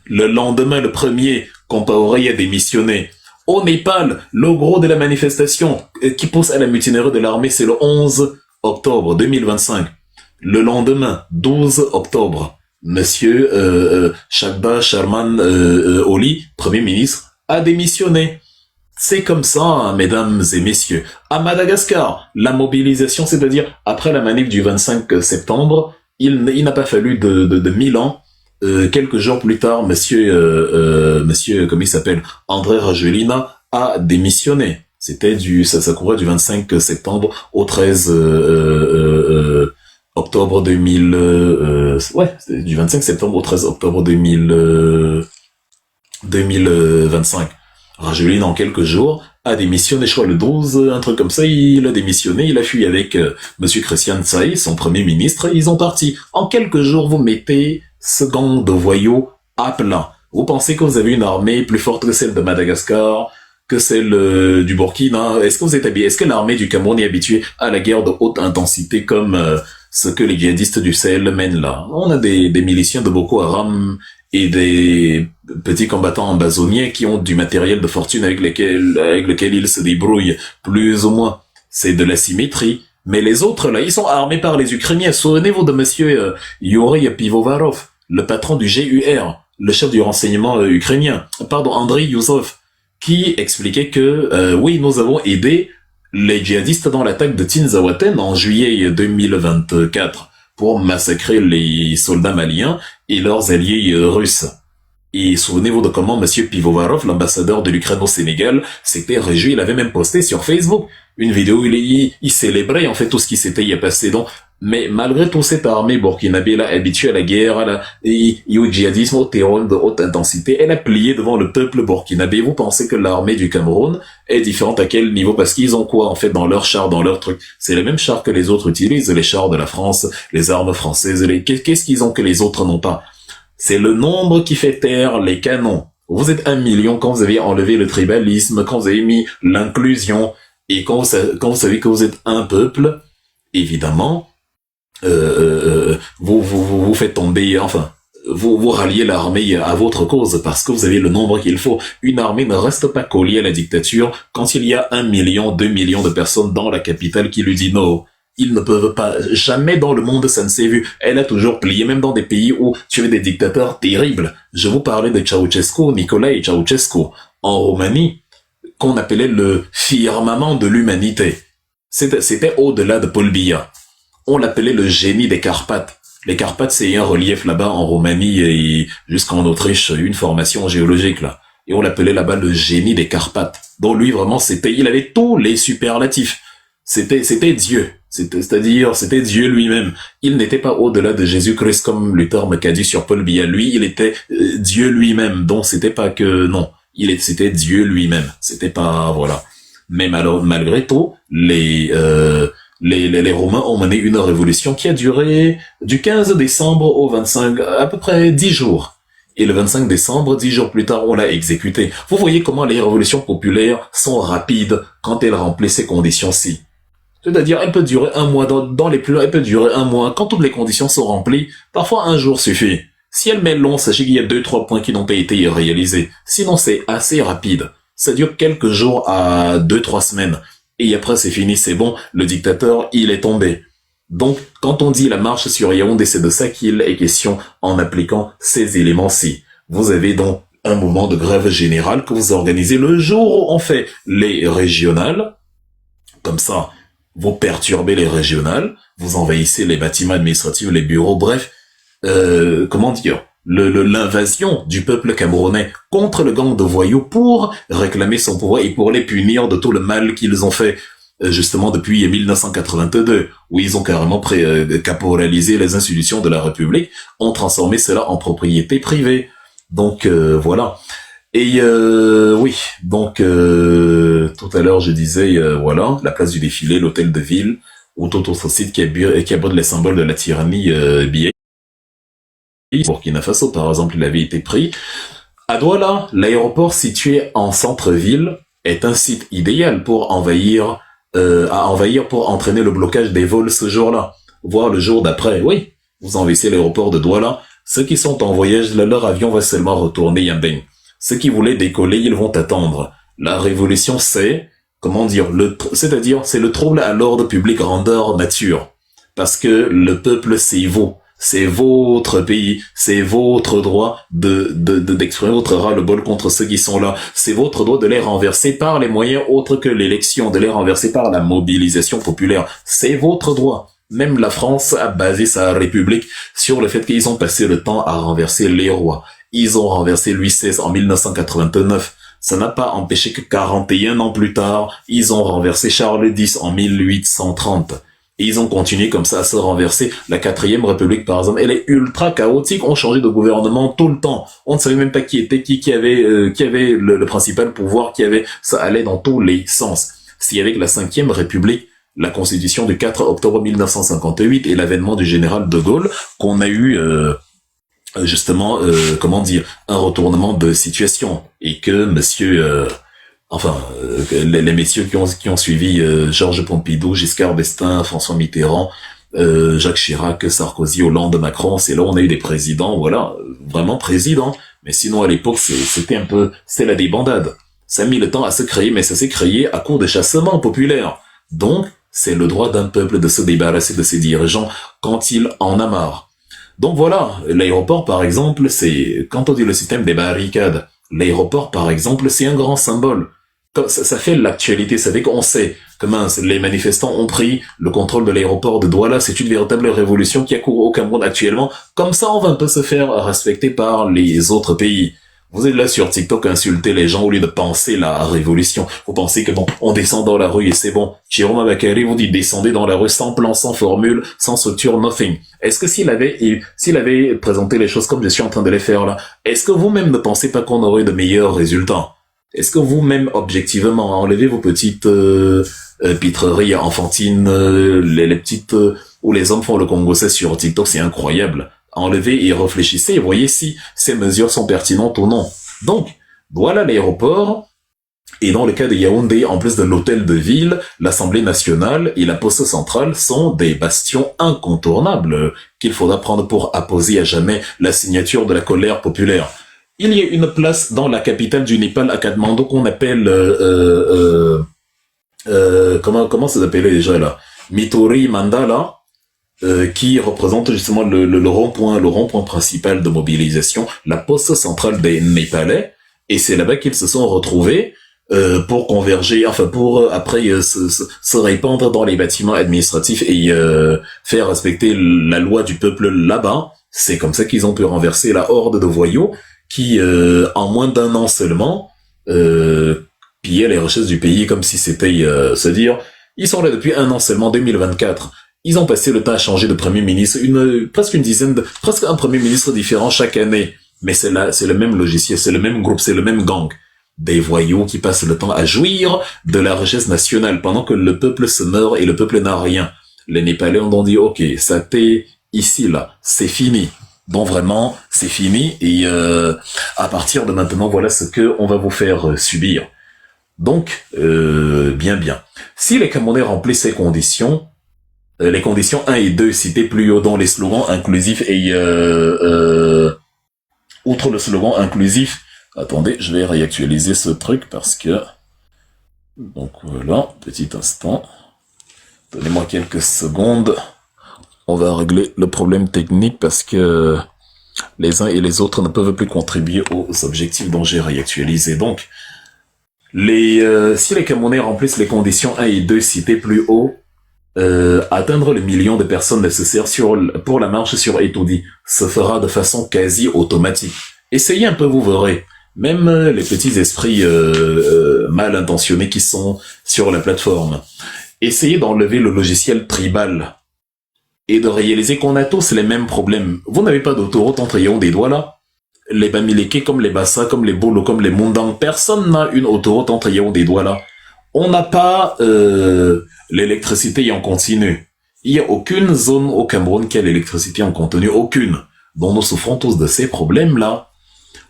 Le lendemain, le 1er, Compaoré a démissionné. Au Népal, le gros de la manifestation qui pousse à la mutinerie de l'armée, c'est le 11 octobre 2025. Le lendemain, 12 octobre, Monsieur Shagba Sharman Oli, Premier ministre, a démissionné. C'est comme ça, hein, mesdames et messieurs. À Madagascar, la mobilisation, c'est-à-dire après la manif du 25 septembre, il n'a pas fallu de 1000 ans. Quelques jours plus tard, monsieur, comment il s'appelle, André Rajoelina a démissionné. C'était ça courait du 25 septembre au 13 octobre 2000, c'était du 25 septembre au 13 octobre 2025. Rajoelina, en quelques jours, a démissionné, je crois le 12, un truc comme ça, il a démissionné, il a fui avec monsieur Christian Tsaï, son premier ministre, ils ont parti. En quelques jours, vous mettez ce gang de voyous à plat. Vous pensez que vous avez une armée plus forte que celle de Madagascar, que celle du Burkina? Est-ce que vous êtes habillé? Est-ce que l'armée du Cameroun est habituée à la guerre de haute intensité comme ce que les djihadistes du Sahel mènent là? On a des miliciens de Boko Haram et des petits combattants ambazoniens qui ont du matériel de fortune avec lequel ils se débrouillent, plus ou moins. C'est de la symétrie. Mais les autres, là, ils sont armés par les Ukrainiens. Souvenez-vous de monsieur Yuri Pivovarov, le patron du GUR, le chef du renseignement ukrainien, Andrei Yuzov, qui expliquait que, oui, nous avons aidé les djihadistes dans l'attaque de Tinzaouaten en juillet 2024 pour massacrer les soldats maliens et leurs alliés russes. Et souvenez-vous de comment monsieur Pivovarov, l'ambassadeur de l'Ukraine au Sénégal, s'était réjoui, il avait même posté sur Facebook une vidéo où il célébrait en fait tout ce qui s'était y passé. Donc, mais malgré tout cette armée burkinabé là, habituée à la guerre, au djihadisme, au terrorisme de haute intensité, elle a plié devant le peuple burkinabé. Vous pensez que l'armée du Cameroun est différente à quel niveau? Parce qu'ils ont quoi en fait dans leurs chars, dans leurs trucs? C'est les mêmes chars que les autres utilisent, les chars de la France, les armes françaises, qu'est-ce qu'ils ont que les autres n'ont pas? C'est le nombre qui fait taire les canons. Vous êtes 1 million quand vous avez enlevé le tribalisme, quand vous avez mis l'inclusion, et quand vous savez que vous êtes un peuple, évidemment, vous faites tomber, enfin, vous ralliez l'armée à votre cause parce que vous avez le nombre qu'il faut. Une armée ne reste pas collée à la dictature quand il y a 1 million, 2 millions de personnes dans la capitale qui lui dit non. Ils ne peuvent pas, jamais dans le monde ça ne s'est vu. Elle a toujours plié, même dans des pays où tu avais des dictateurs terribles. Je vous parlais de Ceausescu, Nicolae Ceausescu, en Roumanie, qu'on appelait le firmament de l'humanité. C'était au-delà de Paul Biya. On l'appelait le génie des Carpates. Les Carpates, c'est un relief là-bas en Roumanie et jusqu'en Autriche, une formation géologique là. Et on l'appelait là-bas le génie des Carpates. Donc lui, vraiment, il avait tous les superlatifs. C'était Dieu. C'est-à-dire, c'était Dieu lui-même. Il n'était pas au-delà de Jésus-Christ comme Luther me qu'a dit sur Paul Biya. Lui, il était Dieu lui-même. Donc c'était pas que, non. C'était Dieu lui-même. C'était pas, voilà. Mais malgré tout, les Romains ont mené une révolution qui a duré du 15 décembre au 25, à peu près 10 jours. Et le 25 décembre, 10 jours plus tard, on l'a exécuté. Vous voyez comment les révolutions populaires sont rapides quand elles remplissent ces conditions-ci. C'est-à-dire, elle peut durer un mois, dans les plus, elle peut durer un mois. Quand toutes les conditions sont remplies, parfois un jour suffit. Si elle met long, sachez qu'il y a 2-3 points qui n'ont pas été réalisés. Sinon, c'est assez rapide. Ça dure quelques jours à 2-3 semaines. Et après, c'est fini, c'est bon. Le dictateur, il est tombé. Donc, quand on dit la marche sur Yaoundé, c'est de ça qu'il est question en appliquant ces éléments-ci. Vous avez donc un mouvement de grève générale que vous organisez le jour où on fait les régionales. Comme ça, vous perturbez les régionales, vous envahissez les bâtiments administratifs, les bureaux, bref, comment dire, l'invasion du peuple camerounais contre le gang de voyous pour réclamer son pouvoir et pour les punir de tout le mal qu'ils ont fait justement depuis 1982, où ils ont carrément caporalisé les institutions de la République, ont transformé cela en propriété privée. Donc voilà. Et oui, donc tout à l'heure je disais, voilà, la place du défilé, l'hôtel de ville, ou tout autre site qui abrite les symboles de la tyrannie Biaye. Burkina Faso, par exemple, il avait été pris. À Douala, l'aéroport situé en centre-ville est un site idéal pour envahir, pour entraîner le blocage des vols ce jour-là, voire le jour d'après. Oui, vous envahissez l'aéroport de Douala. Ceux qui sont en voyage, leur avion va seulement retourner Yambeng. Ceux qui voulaient décoller, ils vont attendre. La révolution, c'est, comment dire, c'est le trouble à l'ordre public grandeur nature. Parce que le peuple, c'est vous. C'est votre pays, c'est votre droit d'exprimer votre ras-le-bol contre ceux qui sont là. C'est votre droit de les renverser par les moyens autres que l'élection, de les renverser par la mobilisation populaire. C'est votre droit. Même la France a basé sa république sur le fait qu'ils ont passé le temps à renverser les rois. Ils ont renversé Louis XVI en 1989. Ça n'a pas empêché que 41 ans plus tard, ils ont renversé Charles X en 1830. Et ils ont continué comme ça à se renverser. La 4e République, par exemple, elle est ultra chaotique. On changeait de gouvernement tout le temps. On ne savait même pas qui était qui avait le principal pouvoir, ça allait dans tous les sens. Si avec la 5e République, la Constitution du 4 octobre 1958 et l'avènement du général de Gaulle, qu'on a eu justement, un retournement de situation et que monsieur les messieurs qui ont suivi Georges Pompidou, Giscard d'Estaing, François Mitterrand, Jacques Chirac, Sarkozy, Hollande, Macron, c'est là où on a eu des présidents, voilà, vraiment présidents. Mais sinon à l'époque c'est la débandade. Ça a mis le temps à se créer, mais ça s'est créé à court de chassement populaire. Donc c'est le droit d'un peuple de se débarrasser de ses dirigeants quand il en a marre. Donc voilà, l'aéroport par exemple, c'est quand on dit le système des barricades. L'aéroport, par exemple, c'est un grand symbole. Ça fait l'actualité, ça fait qu'on sait que les manifestants ont pris le contrôle de l'aéroport de Douala. C'est une véritable révolution qui a cours au Cameroun actuellement. Comme ça, on va un peu se faire respecter par les autres pays. Vous êtes là sur TikTok à insulter les gens au lieu de penser la révolution. Vous pensez que bon, on descend dans la rue et c'est bon. Jérôme Abakari vous dit descendez dans la rue sans plan, sans formule, sans structure, nothing. Est-ce que s'il avait présenté les choses comme je suis en train de les faire là, est-ce que vous-même ne pensez pas qu'on aurait de meilleurs résultats? Est-ce que vous-même, objectivement, enlevez vos petites pitreries enfantines, les petites où les hommes font le congosais sur TikTok, c'est incroyable. Enlevez et réfléchissez et voyez si ces mesures sont pertinentes ou non. Donc, voilà l'aéroport. Et dans le cas de Yaoundé, en plus de l'hôtel de ville, l'Assemblée nationale et la poste centrale sont des bastions incontournables qu'il faudra prendre pour apposer à jamais la signature de la colère populaire. Il y a une place dans la capitale du Népal, à Katmandou, qu'on appelle comment ça s'appelait déjà là, Mitori Mandala, qui représente justement le rond-point principal de mobilisation, la poste centrale des Népalais, et c'est là-bas qu'ils se sont retrouvés pour converger, enfin pour après se répandre dans les bâtiments administratifs et faire respecter la loi du peuple là-bas. C'est comme ça qu'ils ont pu renverser la horde de voyous qui, en moins d'un an seulement, pillaient les richesses du pays comme si c'était, se dire, ils sont là depuis un an seulement, 2024. Ils ont passé le temps à changer de premier ministre, presque un premier ministre différent chaque année. Mais c'est le même logiciel, c'est le même groupe, c'est le même gang. Des voyous qui passent le temps à jouir de la richesse nationale pendant que le peuple se meurt et le peuple n'a rien. Les Népalais ont dit, ok, ça t'est ici, là, c'est fini. Donc vraiment, c'est fini et à partir de maintenant, voilà ce que on va vous faire subir. Donc, bien. Si les Camerounais remplissent ces conditions, les conditions 1 et 2 citées plus haut dans les slogans inclusifs et outre le slogan inclusif, attendez, je vais réactualiser ce truc parce que donc voilà, petit instant. Donnez-moi quelques secondes. On va régler le problème technique parce que les uns et les autres ne peuvent plus contribuer aux objectifs dont j'ai réactualisé. Donc, si les Camerounais remplissent les conditions 1 et 2 citées plus haut, atteindre le million de personnes nécessaires pour la marche sur Etoudi se fera de façon quasi automatique. Essayez un peu, vous verrez. Même les petits esprits mal intentionnés qui sont sur la plateforme. Essayez d'enlever le logiciel tribal et de réaliser qu'on a tous les mêmes problèmes. Vous n'avez pas d'autoroute entre Yaoundé et Douala. Les Bamileke comme les Bassa, comme les Bolo, comme les Mundang, personne n'a une autoroute entre Yaoundé et Douala. On n'a pas l'électricité en continu. Il n'y a aucune zone au Cameroun qui a l'électricité en continu, aucune. Donc nous souffrons tous de ces problèmes-là.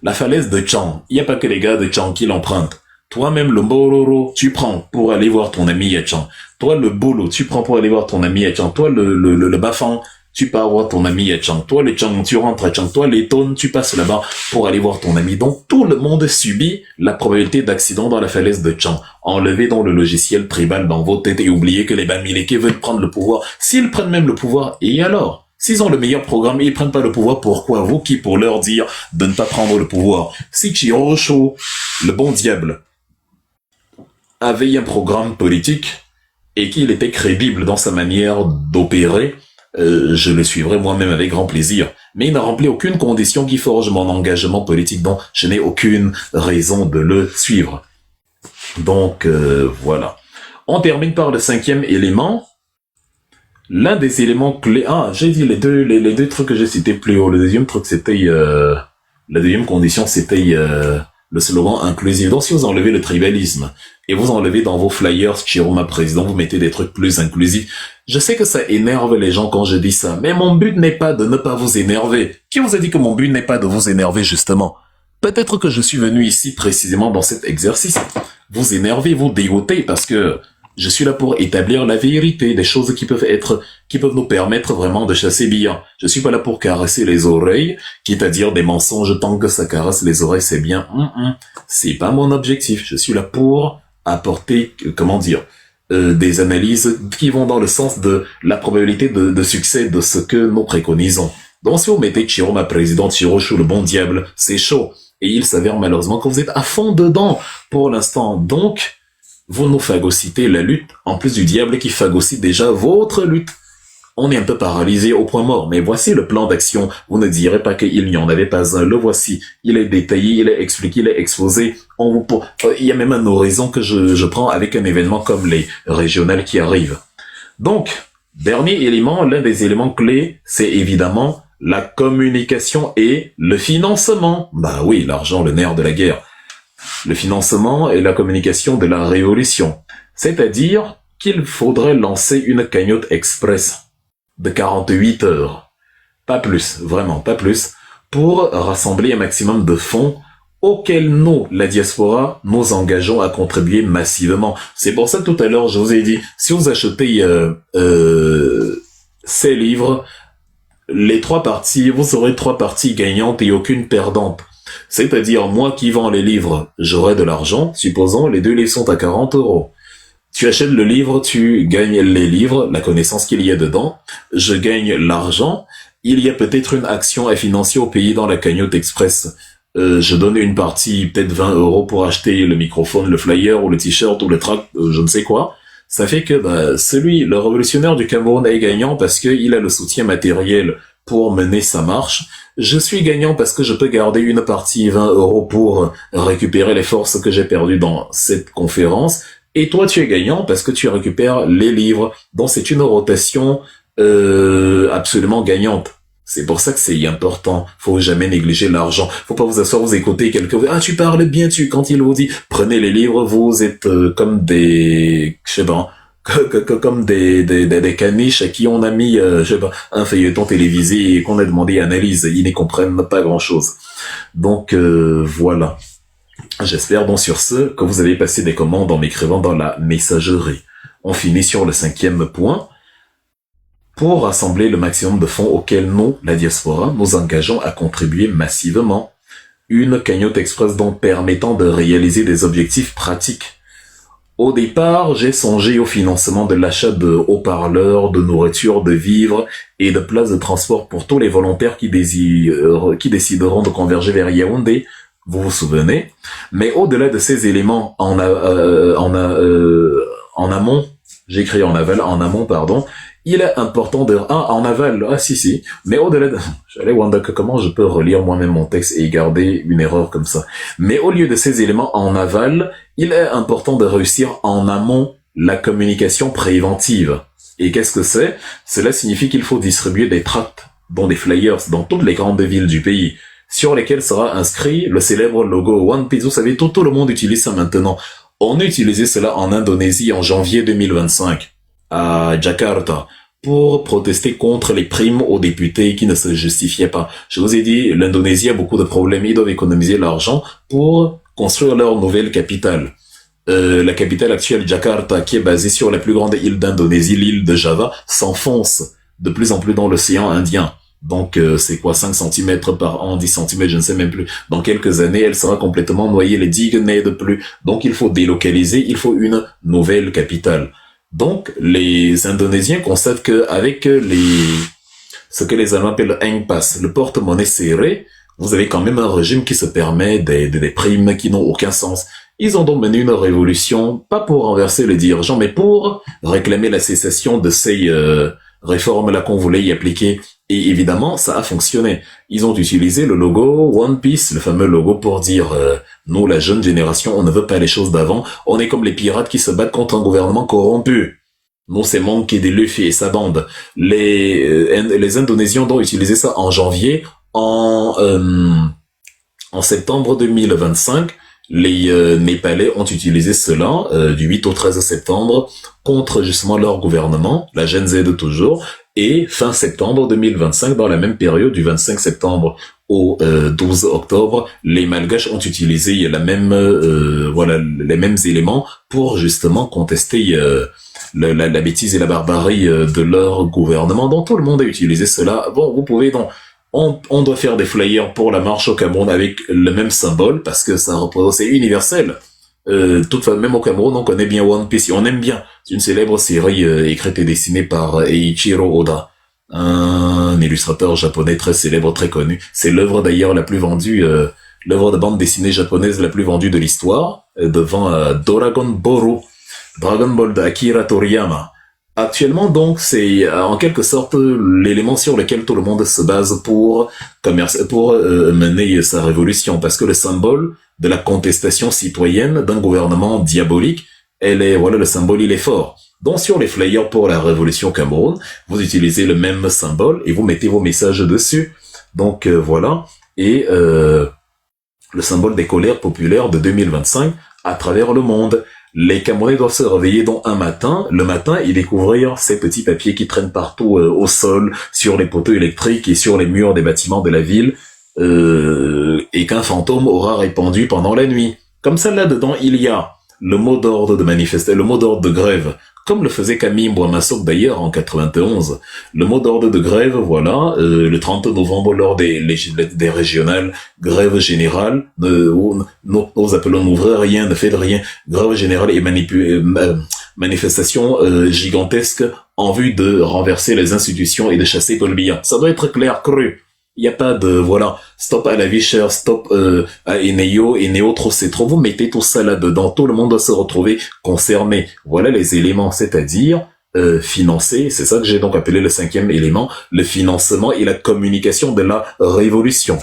La falaise de Tchang, il n'y a pas que les gars de Tchang qui l'empruntent. Toi-même, le Mbororo, tu prends pour aller voir ton ami à Tchang. Toi, le Bolo, tu prends pour aller voir ton ami à Tchang. Toi, le Bafang, tu pars voir ton ami à Tchang. Toi, le Tchang, tu rentres à Tchang. Toi, les Tonnes, tu passes là-bas pour aller voir ton ami. Donc, tout le monde subit la probabilité d'accident dans la falaise de Tchang. Enlevez donc le logiciel tribal dans vos têtes et oubliez que les Bamileke veulent prendre le pouvoir. S'ils prennent même le pouvoir, et alors? S'ils ont le meilleur programme et ils prennent pas le pouvoir, pourquoi vous qui pour leur dire de ne pas prendre le pouvoir? Si Chirosho, le bon diable, avait un programme politique et qu'il était crédible dans sa manière d'opérer, je le suivrai moi-même avec grand plaisir. Mais il n'a rempli aucune condition qui forge mon engagement politique, donc je n'ai aucune raison de le suivre. Donc voilà. On termine par le 5e élément. L'un des éléments clés... Ah, j'ai dit les deux trucs que j'ai cités plus haut. Le deuxième truc, c'était... la deuxième condition, c'était le slogan inclusif. Donc, si vous enlevez le tribalisme et vous enlevez dans vos flyers Chiroma président, vous mettez des trucs plus inclusifs. Je sais que ça énerve les gens quand je dis ça, mais mon but n'est pas de ne pas vous énerver. Qui vous a dit que mon but n'est pas de vous énerver, justement? Peut-être que je suis venu ici précisément dans cet exercice. Vous énerver, vous dégoûter, parce que je suis là pour établir la vérité, des choses qui peuvent nous permettre vraiment de chasser bien. Je suis pas là pour caresser les oreilles, quitte à dire des mensonges tant que ça caresse les oreilles, c'est bien. C'est pas mon objectif. Je suis là pour apporter, des analyses qui vont dans le sens de la probabilité de succès de ce que nous préconisons. Donc si vous mettez Chiroma président, Chirosho le bon diable, c'est chaud. Et il s'avère malheureusement que vous êtes à fond dedans pour l'instant. Donc, vous nous phagocytez la lutte, en plus du diable qui phagocyte déjà votre lutte. On est un peu paralysé au point mort, mais voici le plan d'action. Vous ne direz pas qu'il n'y en avait pas un, le voici. Il est détaillé, il est expliqué, il est exposé. Il y a même un horizon que je prends avec un événement comme les régionales qui arrivent. Donc, dernier élément, l'un des éléments clés, c'est évidemment la communication et le financement. Bah oui, l'argent, le nerf de la guerre. Le financement et la communication de la révolution. C'est-à-dire qu'il faudrait lancer une cagnotte express de 48 heures. Pas plus, vraiment pas plus, pour rassembler un maximum de fonds auxquels nous, la diaspora, nous engageons à contribuer massivement. C'est pour ça que tout à l'heure, je vous ai dit, si vous achetez ces livres, les 3 parties, vous aurez 3 parties gagnantes et aucune perdante. C'est-à-dire, moi qui vends les livres, j'aurai de l'argent, supposons les 2 livres sont à 40 euros. Tu achètes le livre, tu gagnes les livres, la connaissance qu'il y a dedans. Je gagne l'argent. Il y a peut-être une action à financer au pays dans la cagnotte express. Je donne une partie, peut-être 20 € pour acheter le microphone, le flyer ou le t-shirt ou le tract, je ne sais quoi. Ça fait que le révolutionnaire du Cameroun est gagnant parce qu'il a le soutien matériel pour mener sa marche. Je suis gagnant parce que je peux garder une partie 20 € pour récupérer les forces que j'ai perdues dans cette conférence. Et toi, tu es gagnant parce que tu récupères les livres. Donc, c'est une rotation absolument gagnante. C'est pour ça que c'est important. Faut jamais négliger l'argent. Faut pas vous asseoir, vous écouter quelqu'un. Ah, tu parles bien, quand il vous dit, prenez les livres, vous êtes comme des, je sais pas, comme des caniches à qui on a mis, je sais pas, un feuilleton télévisé et qu'on a demandé analyse. Ils n'y comprennent pas grand chose. Donc, voilà. J'espère donc sur ce que vous avez passé des commandes en m'écrivant dans la messagerie. On finit sur le 5e point. Pour rassembler le maximum de fonds auxquels nous, la diaspora, nous engageons à contribuer massivement. Une cagnotte express donc permettant de réaliser des objectifs pratiques. Au départ, j'ai songé au financement de l'achat de haut-parleurs, de nourriture, de vivres et de places de transport pour tous les volontaires qui décideront de converger vers Yaoundé. Vous vous souvenez? Mais au-delà de ces éléments en amont, j'ai écrit en aval, en amont, pardon, il est important en aval, si. Mais au-delà de, j'allais wonder que comment je peux relire moi-même mon texte et garder une erreur comme ça. Mais au lieu de ces éléments en aval, il est important de réussir en amont la communication préventive. Et qu'est-ce que c'est? Cela signifie qu'il faut distribuer des tracts, dont des flyers, dans toutes les grandes villes du pays, sur lesquels sera inscrit le célèbre logo One Piece. Vous savez, tout le monde utilise ça maintenant. On a utilisé cela en Indonésie en janvier 2025. À Jakarta, pour protester contre les primes aux députés qui ne se justifiaient pas. Je vous ai dit, l'Indonésie a beaucoup de problèmes, ils doivent économiser l'argent pour construire leur nouvelle capitale. La capitale actuelle, Jakarta, qui est basée sur la plus grande île d'Indonésie, l'île de Java, s'enfonce de plus en plus dans l'océan Indien. Donc, c'est quoi, 5 cm par an, 10 cm, je ne sais même plus. Dans quelques années, elle sera complètement noyée, les digues n'aident plus. Donc, il faut délocaliser, il faut une nouvelle capitale. Donc, les Indonésiens constatent que avec ce que les Allemands appellent le impasse, le porte-monnaie serré, vous avez quand même un régime qui se permet des primes qui n'ont aucun sens. Ils ont donc mené une révolution, pas pour renverser les dirigeants, mais pour réclamer la cessation de ces réformes-là qu'on voulait y appliquer. Et évidemment, ça a fonctionné. Ils ont utilisé le logo One Piece, le fameux logo pour dire nous, la jeune génération, on ne veut pas les choses d'avant. On est comme les pirates qui se battent contre un gouvernement corrompu. Nous, c'est Monkey D. Luffy et sa bande. Les Indonésiens ont utilisé ça en janvier. En septembre 2025, les Népalais ont utilisé cela du 8 au 13 septembre contre justement leur gouvernement, la Gen Z toujours. Et fin septembre 2025, dans la même période, du 25 septembre au 12 octobre, les Malgaches ont utilisé les mêmes éléments pour justement contester la bêtise et la barbarie de leur gouvernement. Donc tout le monde a utilisé cela. Bon, vous pouvez donc on doit faire des flyers pour la marche au Cameroun avec le même symbole parce que ça représente, c'est universel. Même au Cameroun, on connaît bien One Piece, on aime bien. C'est une célèbre série écrite et dessinée par Eiichiro Oda, un illustrateur japonais très célèbre, très connu. C'est l'œuvre d'ailleurs la plus vendue, l'œuvre de bande dessinée japonaise la plus vendue de l'histoire, devant Dragon Ball de Akira Toriyama. Actuellement, donc, c'est en quelque sorte l'élément sur lequel tout le monde se base pour mener sa révolution, parce que le symbole de la contestation citoyenne d'un gouvernement diabolique, le symbole, il est fort. Donc, sur les flyers pour la révolution Cameroun, vous utilisez le même symbole et vous mettez vos messages dessus. Donc, voilà. Et le symbole des colères populaires de 2025 à travers le monde. Les Camerounais doivent se réveiller donc le matin, et découvrir ces petits papiers qui traînent partout au sol, sur les poteaux électriques et sur les murs des bâtiments de la ville, et qu'un fantôme aura répandu pendant la nuit. Comme ça, là-dedans, il y a le mot d'ordre de manifester, le mot d'ordre de grève, comme le faisait Camille Mbouamassok d'ailleurs en 91. Le mot d'ordre de grève, voilà, le 30 novembre lors des régionales, grève générale, nous appelons n'ouvrez rien, ne faites rien, grève générale et manifestation gigantesque en vue de renverser les institutions et de chasser Paul Biya. Ça doit être clair, cru. Il n'y a pas de, voilà, stop à la vie chère, stop à Eneo trop c'est trop. Vous mettez tout ça là-dedans, tout le monde doit se retrouver concerné. Voilà les éléments, c'est-à-dire financer, c'est ça que j'ai donc appelé le 5e élément, le financement et la communication de la révolution.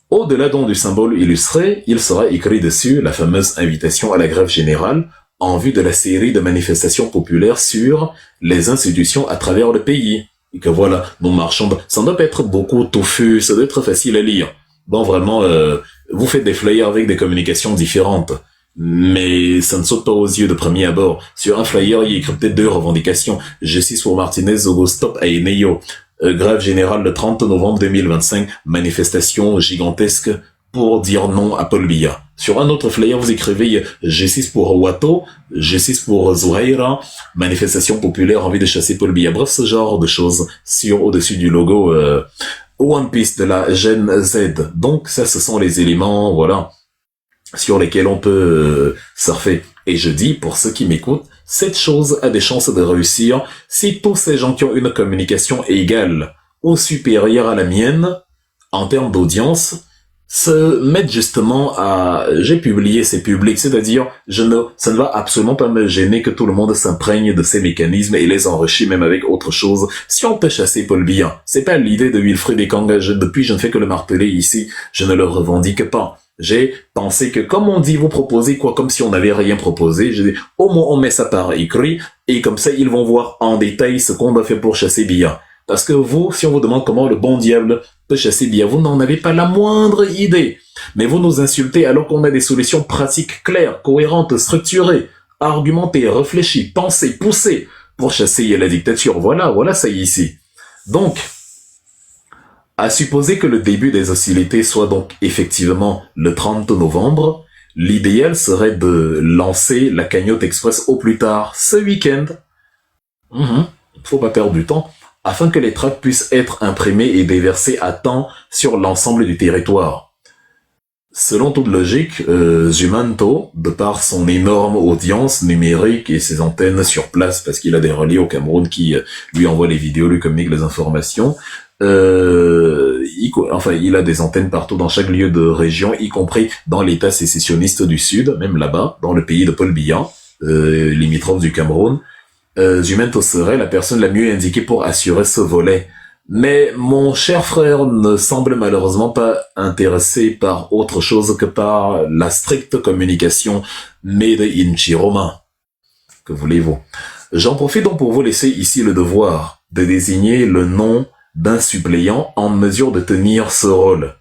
Au-delà donc du symbole illustré, il sera écrit dessus la fameuse invitation à la grève générale en vue de la série de manifestations populaires sur les institutions à travers le pays. Et que voilà, nous marchons, ça ne doit pas être beaucoup touffu, ça doit être facile à lire. Bon, vraiment, vous faites des flyers avec des communications différentes, mais ça ne saute pas aux yeux de premier abord. Sur un flyer, il y a écrit peut-être 2 revendications. Justice pour Martinez, Zogo Stop à Eneo. Grève générale le 30 novembre 2025, manifestation gigantesque pour dire non à Paul Biya. Sur un autre flyer, vous écrivez G6 pour Wato, G6 pour Zouhaïra, manifestation populaire en vue de chasser Paul Biya. Bref, ce genre de choses sur au-dessus du logo One Piece de la Gen Z. Donc ça, ce sont les éléments, voilà, sur lesquels on peut surfer. Et je dis, pour ceux qui m'écoutent, cette chose a des chances de réussir si tous ces gens qui ont une communication égale ou supérieure à la mienne, en termes d'audience, se mettent justement à... J'ai publié ces publics, c'est-à-dire, ça ne va absolument pas me gêner que tout le monde s'imprègne de ces mécanismes et les enrichit même avec autre chose. Si on peut chasser Paul Biya, c'est pas l'idée de Wilfried Ekanga, depuis je ne fais que le marteler ici, je ne le revendique pas. J'ai pensé que, comme on dit, vous proposez quoi, comme si on n'avait rien proposé, j'ai dit, au moins on met ça par écrit, et comme ça ils vont voir en détail ce qu'on doit faire pour chasser Biya. Parce que vous, si on vous demande comment le bon diable peut chasser Biya, vous n'en avez pas la moindre idée. Mais vous nous insultez alors qu'on a des solutions pratiques claires, cohérentes, structurées, argumentées, réfléchies, pensées, poussées, pour chasser la dictature. Voilà ça y est ici. Donc, à supposer que le début des hostilités soit donc effectivement le 30 novembre, l'idéal serait de lancer la cagnotte express au plus tard ce week-end. Faut pas perdre du temps, afin que les tracts puissent être imprimés et déversés à temps sur l'ensemble du territoire. Selon toute logique, Zumanto, de par son énorme audience numérique et ses antennes sur place, parce qu'il a des relais au Cameroun qui lui envoient les vidéos, lui communiquent les informations, il a des antennes partout dans chaque lieu de région, y compris dans l'état sécessionniste du Sud, même là-bas, dans le pays de Paul Biya, limitrophe du Cameroun. Jumento serait la personne la mieux indiquée pour assurer ce volet. Mais mon cher frère ne semble malheureusement pas intéressé par autre chose que par la stricte communication made in Chiroma. Que voulez-vous? J'en profite donc pour vous laisser ici le devoir de désigner le nom d'un suppléant en mesure de tenir ce rôle.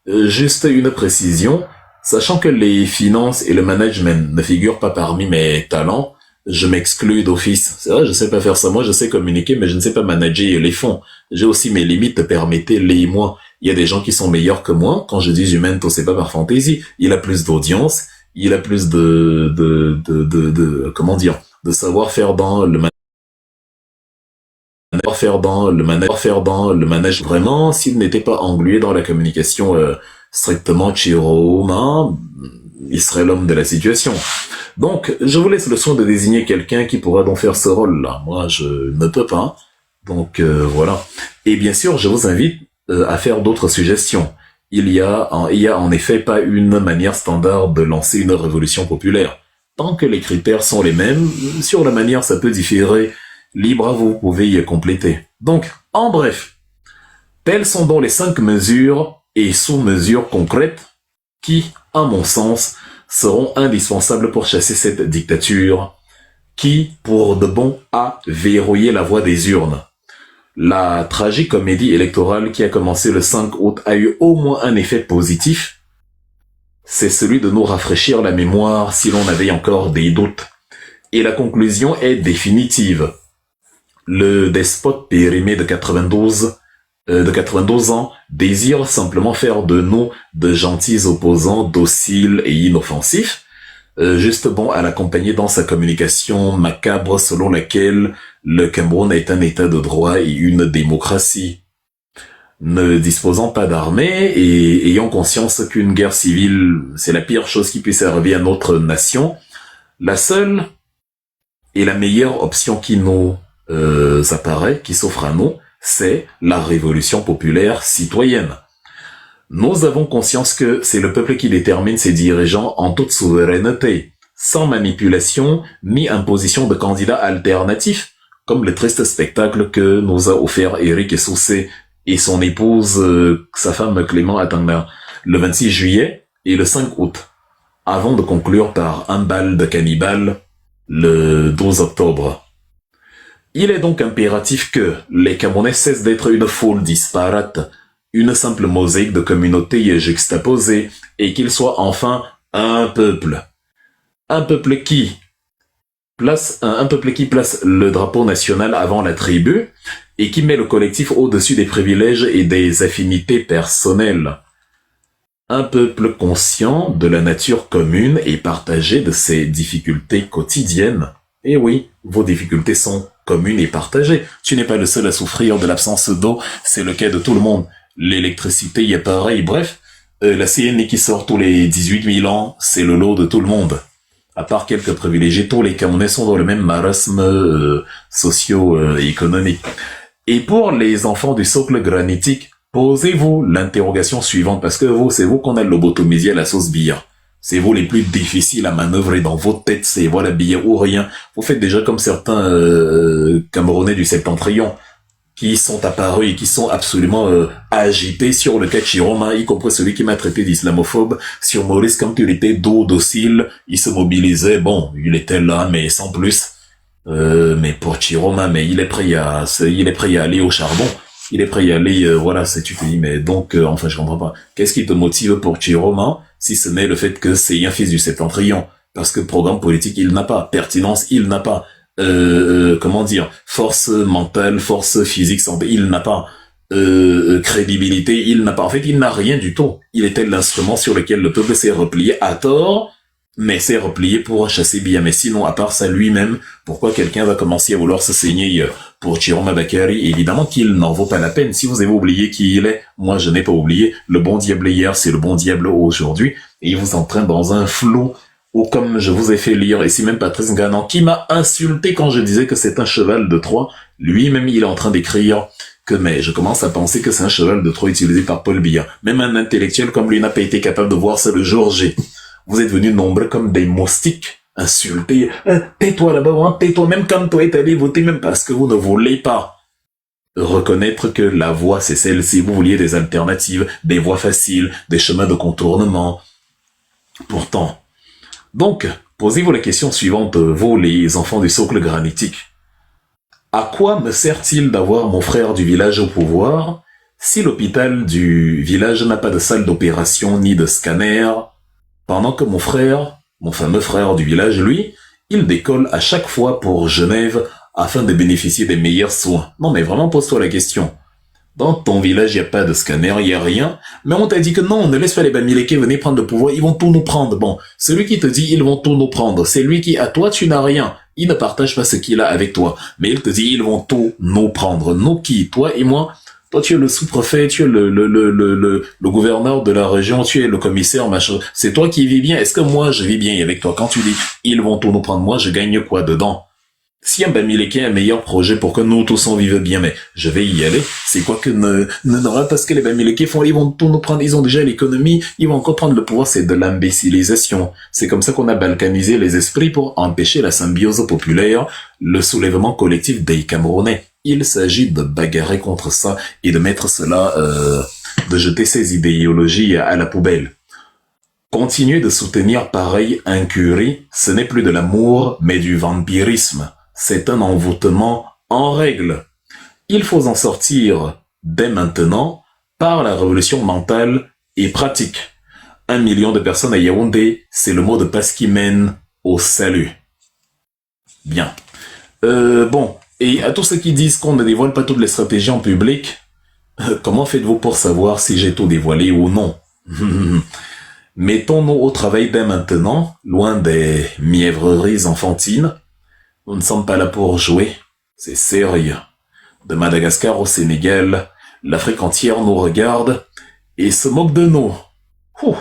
Juste une précision, sachant que les finances et le management ne figurent pas parmi mes talents, je m'exclus d'office. C'est vrai, je sais pas faire ça. Moi, je sais communiquer, mais je ne sais pas manager les fonds. J'ai aussi mes limites, permettez-les-moi. Il y a des gens qui sont meilleurs que moi. Quand je dis Jumento, c'est pas par fantaisie. Il a plus d'audience, il a plus comment dire, de savoir-faire dans le management. Vraiment, s'il n'était pas englué dans la communication strictement chiroma, il serait l'homme de la situation. Donc, je vous laisse le soin de désigner quelqu'un qui pourra donc faire ce rôle-là. Moi, je ne peux pas. Donc, voilà. Et bien sûr, je vous invite à faire d'autres suggestions. Il y a en effet pas une manière standard de lancer une révolution populaire. Tant que les critères sont les mêmes, sur la manière, ça peut différer. Libre à vous, pouvez y compléter. Donc, en bref, telles sont donc les 5 mesures et sous-mesures concrètes qui, à mon sens, seront indispensables pour chasser cette dictature qui, pour de bon, a verrouillé la voie des urnes. La tragique comédie électorale qui a commencé le 5 août a eu au moins un effet positif, c'est celui de nous rafraîchir la mémoire si l'on avait encore des doutes. Et la conclusion est définitive. Le despote périmé de 92 ans désire simplement faire de nous de gentils opposants dociles et inoffensifs, juste bon à l'accompagner dans sa communication macabre selon laquelle le Cameroun est un état de droit et une démocratie. Ne disposant pas d'armée et ayant conscience qu'une guerre civile, c'est la pire chose qui puisse arriver à notre nation, la seule Et la meilleure option qui nous apparaît, qui s'offre à nous, c'est la révolution populaire citoyenne. Nous avons conscience que c'est le peuple qui détermine ses dirigeants en toute souveraineté, sans manipulation ni imposition de candidats alternatifs, comme le triste spectacle que nous a offert Eric Soussé et son épouse, sa femme Clément Atanga, le 26 juillet et le 5 août, avant de conclure par un bal de cannibales le 12 octobre. Il est donc impératif que les Camerounais cessent d'être une foule disparate, une simple mosaïque de communautés juxtaposées, et qu'ils soient enfin un peuple. Un peuple qui place le drapeau national avant la tribu, et qui met le collectif au-dessus des privilèges et des affinités personnelles. Un peuple conscient de la nature commune et partagé de ses difficultés quotidiennes. Et oui, vos difficultés sont communes et partagées. Tu n'es pas le seul à souffrir de l'absence d'eau, c'est le cas de tout le monde. L'électricité y est pareil, bref, la CNI qui sort tous les 18 000 ans, c'est le lot de tout le monde. À part quelques privilégiés, tous les Camerounais sont dans le même marasme socio-économique. Et pour les enfants du socle granitique, posez-vous l'interrogation suivante, parce que c'est vous qu'on a lobotomisé à la sauce billard. C'est vous les plus difficiles à manœuvrer dans votre tête, c'est voilà billard ou rien. Vous faites déjà comme certains Camerounais du Septentrion, qui sont apparus et qui sont absolument agités sur le cas de Chiroma, y compris celui qui m'a traité d'islamophobe. Sur Maurice, quand il était dos docile, il se mobilisait, bon, il était là, mais sans plus. Mais pour Chiroma, mais il est prêt à aller au charbon. Il est prêt à aller, voilà, tu te dis, mais donc, enfin, je comprends pas. Qu'est-ce qui te motive pour Chiroma, si ce n'est le fait que c'est un fils du Septentrion? Parce que programme politique, il n'a pas. Pertinence, il n'a pas. Comment dire, force mentale, force physique, santé, il n'a pas. Crédibilité, il n'a pas. En fait, il n'a rien du tout. Il était l'instrument sur lequel le peuple s'est replié à tort, mais s'est replié pour chasser bien. Mais sinon, à part ça lui-même, pourquoi quelqu'un va commencer à vouloir se saigner pour Chiroma Bakary? Évidemment qu'il n'en vaut pas la peine. Si vous avez oublié qui il est, moi je n'ai pas oublié. Le bon diable hier, c'est le bon diable aujourd'hui. Et il vous entraîne dans un flou ou comme je vous ai fait lire, et c'est même Patrice Nganan qui m'a insulté quand je disais que c'est un cheval de Troie, lui-même il est en train d'écrire que mais je commence à penser que c'est un cheval de Troie utilisé par Paul Biya. Même un intellectuel comme lui n'a pas été capable de voir ça le jour J. Vous êtes venus nombreux comme des moustiques, insultés. Tais-toi là-bas, hein, tais-toi, même quand toi est allé voter, même parce que vous ne voulez pas reconnaître que la voie c'est celle-ci. Vous vouliez des alternatives, des voies faciles, des chemins de contournement. Pourtant, donc, posez-vous la question suivante, vous les enfants du socle granitique. À quoi me sert-il d'avoir mon frère du village au pouvoir si l'hôpital du village n'a pas de salle d'opération ni de scanner, pendant que mon frère, mon fameux frère du village, lui, il décolle à chaque fois pour Genève afin de bénéficier des meilleurs soins. Non mais vraiment pose-toi la question. Dans ton village, il n'y a pas de scanner, il n'y a rien. Mais on t'a dit que non, ne laisse pas les Bamileke venir prendre le pouvoir, ils vont tout nous prendre. Bon, celui qui te dit ils vont tout nous prendre, c'est lui qui, à toi, tu n'as rien. Il ne partage pas ce qu'il a avec toi. Mais il te dit ils vont tout nous prendre. Nous qui? Toi et moi? Toi, tu es le sous-préfet, tu es le gouverneur de la région, tu es le commissaire, machin. C'est toi qui vis bien. Est-ce que moi, je vis bien avec toi? Quand tu dis ils vont tout nous prendre, moi, je gagne quoi dedans? Si un Bamileke a un meilleur projet pour que nous tous on vive bien, mais je vais y aller. C'est quoi que parce que les Bamileke font, ils vont tout nous prendre, ils ont déjà l'économie, ils vont encore prendre le pouvoir, c'est de l'imbécilisation. C'est comme ça qu'on a balkanisé les esprits pour empêcher la symbiose populaire, le soulèvement collectif des Camerounais. Il s'agit de bagarrer contre ça et de mettre cela, de jeter ces idéologies à la poubelle. Continuer de soutenir pareille incurie, ce n'est plus de l'amour, mais du vampirisme. C'est un envoûtement en règle. Il faut en sortir dès maintenant par la révolution mentale et pratique. 1 million de personnes à Yaoundé, c'est le mot de passe qui mène au salut. Bien. Bon, et à tous ceux qui disent qu'on ne dévoile pas toutes les stratégies en public, comment faites-vous pour savoir si j'ai tout dévoilé ou non? Mettons-nous au travail dès maintenant, loin des mièvreries enfantines. Nous ne sommes pas là pour jouer, c'est sérieux. De Madagascar au Sénégal, l'Afrique entière nous regarde et se moque de nous. Ouh,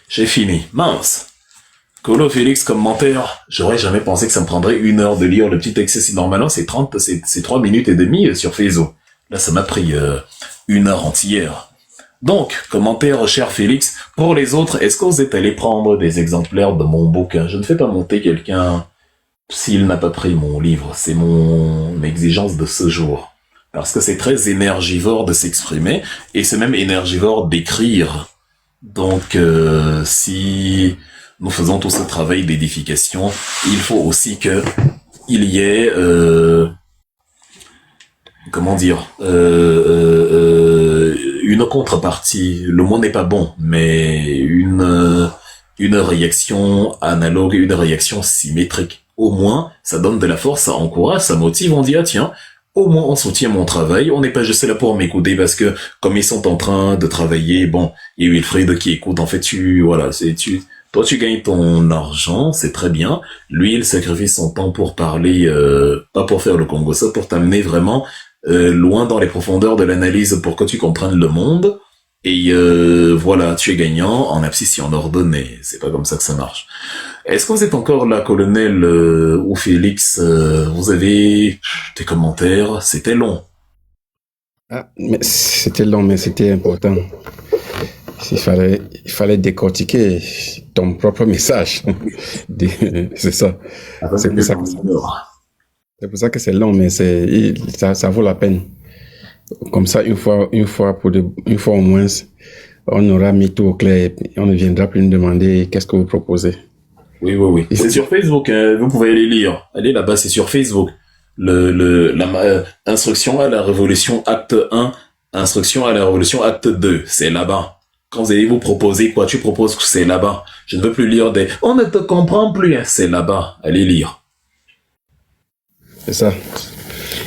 j'ai fini, mince. Colo Félix, commentaire. J'aurais jamais pensé que ça me prendrait 1 heure de lire le petit texte. Si normalement c'est 3 minutes et demie sur Facebook. Là, ça m'a pris 1 heure entière. Donc, commentaire, cher Félix. Pour les autres, est-ce que vous êtes allé prendre des exemplaires de mon bouquin? Je ne fais pas monter quelqu'un s'il n'a pas pris mon livre. C'est mon exigence de ce jour. Parce que c'est très énergivore de s'exprimer et c'est même énergivore d'écrire. Donc, si nous faisons tout ce travail d'édification, il faut aussi que il y ait, comment dire, une contrepartie. Le mot n'est pas bon, mais une réaction analogue, une réaction symétrique. Au moins, ça donne de la force, ça encourage, ça motive. On dit ah tiens, au moins on soutient mon travail. On n'est pas juste là pour m'écouter parce que comme ils sont en train de travailler, bon, il y a Wilfried qui écoute. En fait, toi, tu gagnes ton argent, c'est très bien. Lui, il sacrifie son temps pour parler, pas pour faire le Congo, ça pour t'amener vraiment loin dans les profondeurs de l'analyse pour que tu comprennes le monde. Et voilà, tu es gagnant en abscisse et en ordonnée. C'est pas comme ça que ça marche. Est-ce que vous êtes encore là, colonel ou Félix? Vous avez des commentaires? C'était long. Ah, mais c'était long, mais c'était important. Il fallait décortiquer ton propre message. C'est ça. C'est pour ça que c'est long, mais ça vaut la peine. Comme ça, une fois au moins, on aura mis tout au clair et on ne viendra plus nous demander qu'est-ce que vous proposez. Oui. C'est sur Facebook, vous pouvez aller lire. Allez là-bas, c'est sur Facebook. Instruction à la révolution acte 1, instruction à la révolution acte 2, c'est là-bas. Quand vous allez vous proposer quoi, tu proposes que c'est là-bas. Je ne veux plus lire on ne te comprend plus, hein. C'est là-bas. Allez lire. C'est ça.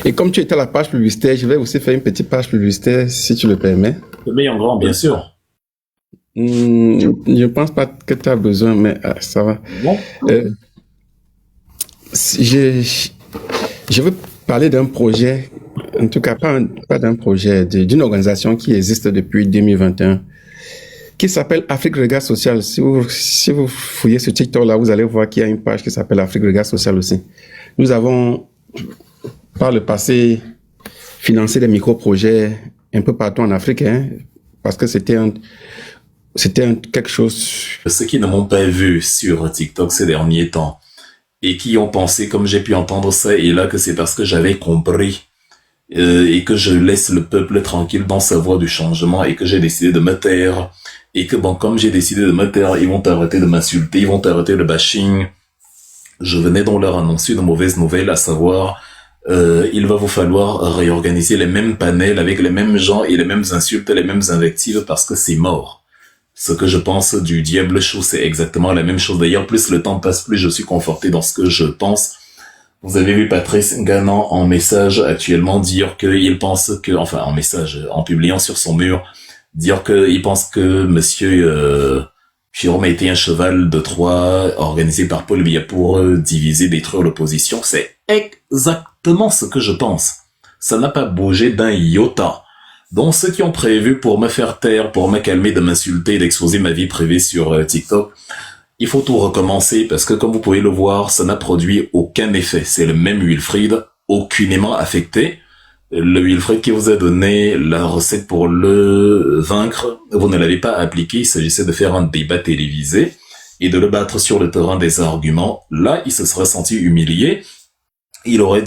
Et comme tu étais à la page publicitaire, je vais aussi faire une petite page publicitaire, si tu le permets. Le meilleur grand, bien sûr. Je pense pas que tu as besoin, mais ça va. Bon. Je veux parler d'un projet, en tout cas pas d'un projet, d'une organisation qui existe depuis 2021, qui s'appelle Afrique Regard Social. Si vous fouillez sur TikTok, là, vous allez voir qu'il y a une page qui s'appelle Afrique Regard Social aussi. Nous avons, par le passé, financé des micro-projets un peu partout en Afrique, hein, parce que c'était quelque chose. Ceux qui ne m'ont pas vu sur TikTok ces derniers temps et qui ont pensé, comme j'ai pu entendre ça, et là que c'est parce que j'avais compris et que je laisse le peuple tranquille dans sa voie du changement et que j'ai décidé de me taire et que bon, comme j'ai décidé de me taire, ils vont arrêter de m'insulter, ils vont arrêter le bashing. Je venais donc leur annoncer une mauvaise nouvelle, à savoir il va vous falloir réorganiser les mêmes panels avec les mêmes gens et les mêmes insultes, les mêmes invectives parce que c'est mort. Ce que je pense du Diable Show, c'est exactement la même chose. D'ailleurs, plus le temps passe, plus je suis conforté dans ce que je pense. Vous avez vu Patrice Ganan en message actuellement dire qu'il pense que, enfin en message, en publiant sur son mur, dire qu'il pense que monsieur Jérôme a été un cheval de Troie organisé par Paul Biya pour diviser, détruire l'opposition. C'est exactement ce que je pense. Ça n'a pas bougé d'un iota. Donc ceux qui ont prévu pour me faire taire, pour me calmer de m'insulter, d'exposer ma vie privée sur TikTok, il faut tout recommencer parce que comme vous pouvez le voir, ça n'a produit aucun effet. C'est le même Wilfried, aucunement affecté. Le Wilfried qui vous a donné la recette pour le vaincre, vous ne l'avez pas appliqué. Il s'agissait de faire un débat télévisé et de le battre sur le terrain des arguments. Là, il se serait senti humilié. Il aurait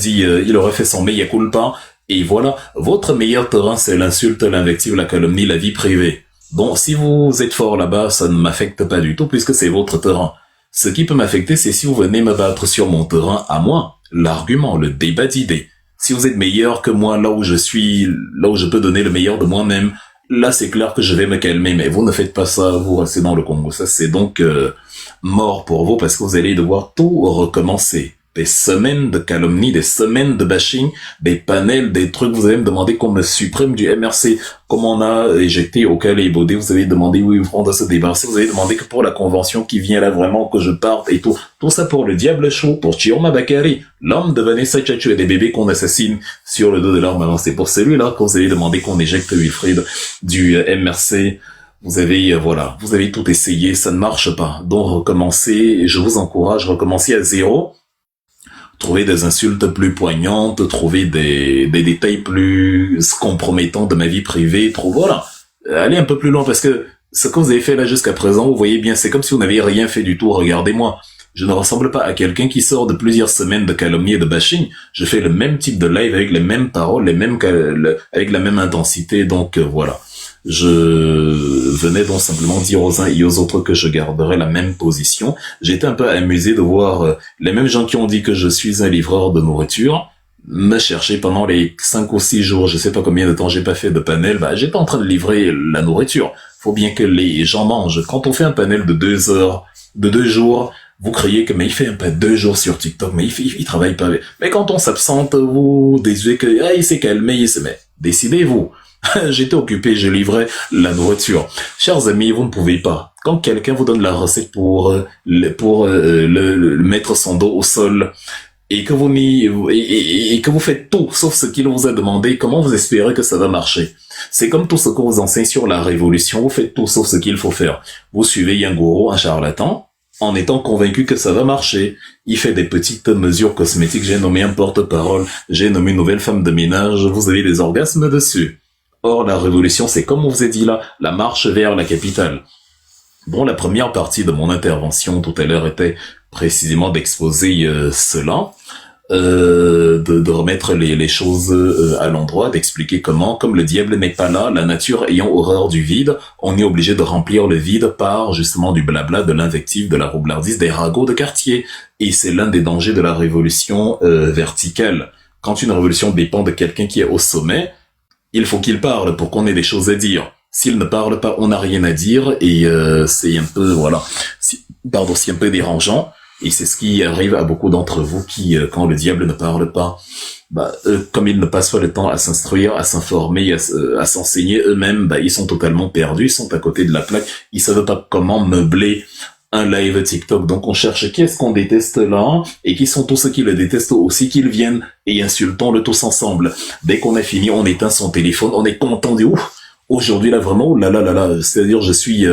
fait son mea culpa. Et voilà, votre meilleur terrain, c'est l'insulte, l'invective, la calomnie, la vie privée. Donc, si vous êtes fort là-bas, ça ne m'affecte pas du tout puisque c'est votre terrain. Ce qui peut m'affecter, c'est si vous venez me battre sur mon terrain à moi. L'argument, le débat d'idées. Si vous êtes meilleur que moi, là où je suis, là où je peux donner le meilleur de moi-même, là, c'est clair que je vais me calmer. Mais vous ne faites pas ça, vous restez dans le Congo. Ça, c'est donc mort pour vous parce que vous allez devoir tout recommencer. Des semaines de calomnie, des semaines de bashing, des panels, des trucs. Vous allez me demander qu'on me supprime du MRC, comme on a éjecté au Calais et Baudé. Vous avez demandé oui, on doit se débarrasser. Vous avez demandé que pour la convention qui vient là vraiment que je parte et tout. Tout ça pour le Diable Show, pour Chioma Bakary, l'homme de Vanessa Tchatchou et des bébés qu'on assassine sur le dos de l'arme avancée. Pour celui-là, quand vous avez demandé qu'on éjecte Wilfried du MRC, Vous avez, voilà, vous avez tout essayé, ça ne marche pas. Donc recommencez, je vous encourage, recommencez à zéro. Trouvez des insultes plus poignantes, trouvez des détails plus compromettants de ma vie privée, voilà. Allez un peu plus loin parce que ce que vous avez fait là jusqu'à présent, vous voyez bien, c'est comme si vous n'aviez rien fait du tout. Regardez-moi. Je ne ressemble pas à quelqu'un qui sort de plusieurs semaines de calomnie et de bashing. Je fais le même type de live avec les mêmes paroles, avec la même intensité. Donc voilà. Je venais donc simplement dire aux uns et aux autres que je garderais la même position. J'étais un peu amusé de voir les mêmes gens qui ont dit que je suis un livreur de nourriture me chercher pendant les 5 ou 6 jours, je sais pas combien de temps j'ai pas fait de panel, j'étais en train de livrer la nourriture. Faut bien que les gens mangent. Quand on fait un panel de 2 heures, de 2 jours, vous criez que mais il fait un peu 2 jours sur TikTok, mais il travaille pas. Mais quand on s'absente, vous déduisez que il s'est calmé, mais décidez-vous. J'étais occupé, je livrais la nourriture. Chers amis, vous ne pouvez pas. Quand quelqu'un vous donne la recette pour mettre son dos au sol, et que vous faites tout sauf ce qu'il vous a demandé, comment vous espérez que ça va marcher? C'est comme tout ce qu'on vous enseigne sur la révolution, vous faites tout sauf ce qu'il faut faire. Vous suivez un gourou, un charlatan, en étant convaincu que ça va marcher. Il fait des petites mesures cosmétiques, j'ai nommé un porte-parole, j'ai nommé une nouvelle femme de ménage, vous avez des orgasmes dessus. Or, la révolution, c'est comme on vous a dit là, la marche vers la capitale. Bon, la première partie de mon intervention tout à l'heure était précisément d'exposer cela, de remettre les choses à l'endroit, d'expliquer comment, comme le diable n'est pas là, la nature ayant horreur du vide, on est obligé de remplir le vide par justement du blabla, de l'invective, de la roublardise, des ragots de quartier. Et c'est l'un des dangers de la révolution verticale. Quand une révolution dépend de quelqu'un qui est au sommet, il faut qu'il parle pour qu'on ait des choses à dire. S'il ne parle pas, on n'a rien à dire et c'est un peu c'est un peu dérangeant et c'est ce qui arrive à beaucoup d'entre vous qui, quand le diable ne parle pas, comme ils ne passent pas le temps à s'instruire, à s'informer, à s'enseigner eux-mêmes, ils sont totalement perdus, ils sont à côté de la plaque, ils savent pas comment meubler un live TikTok. Donc on cherche qui est-ce qu'on déteste là et qui sont tous ceux qui le détestent aussi, qu'ils viennent et insultons-le tous ensemble. Dès qu'on a fini, on éteint son téléphone, on est content du ouf. Aujourd'hui là vraiment, oh là là là là, c'est-à-dire je suis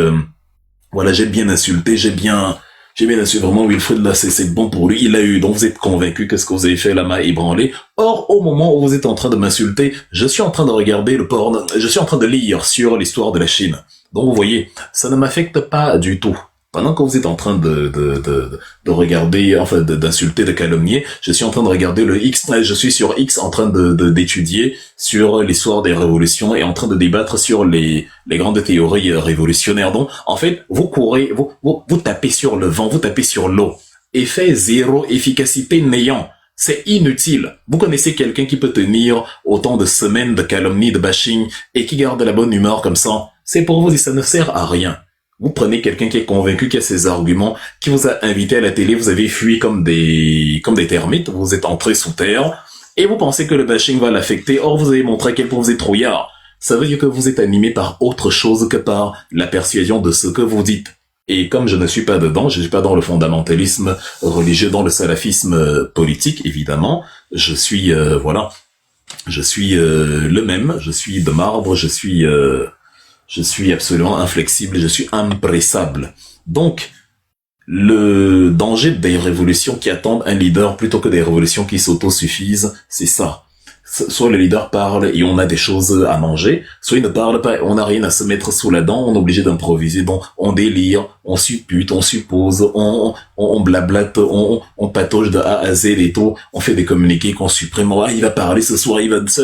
j'ai bien insulté, j'ai bien insulté vraiment Wilfred là, c'est bon pour lui, il a eu, donc vous êtes convaincu que ce que vous avez fait là m'a ébranlé. Or au moment où vous êtes en train de m'insulter, je suis en train de regarder le porn, je suis en train de lire sur l'histoire de la Chine. Donc vous voyez, ça ne m'affecte pas du tout. Pendant que vous êtes en train de regarder, enfin d'insulter, de calomnier, je suis en train de regarder le X, je suis sur X en train d'étudier sur l'histoire des révolutions et en train de débattre sur les grandes théories révolutionnaires. Donc, en fait, vous courez, vous tapez sur le vent, vous tapez sur l'eau. Effet zéro, efficacité néant. C'est inutile. Vous connaissez quelqu'un qui peut tenir autant de semaines de calomnie, de bashing et qui garde la bonne humeur comme ça? C'est pour vous et ça ne sert à rien. Vous prenez quelqu'un qui est convaincu, qui a ses arguments, qui vous a invité à la télé, vous avez fui comme des termites, vous êtes entré sous terre, et vous pensez que le bashing va l'affecter, or vous avez montré à quel point vous êtes trouillard. Ça veut dire que vous êtes animé par autre chose que par la persuasion de ce que vous dites. Et comme je ne suis pas dedans, je ne suis pas dans le fondamentalisme religieux, dans le salafisme politique, évidemment, je suis, je suis le même, je suis de marbre, je suis absolument inflexible, je suis impressable. Donc, le danger des révolutions qui attendent un leader plutôt que des révolutions qui s'autosuffisent, c'est ça. Soit le leader parle et on a des choses à manger, soit il ne parle pas et on n'a rien à se mettre sous la dent, on est obligé d'improviser, donc on délire, on suppute, on suppose, on blablate, on patauge de A à Z et tout, on fait des communiqués qu'on supprime, il va parler ce soir,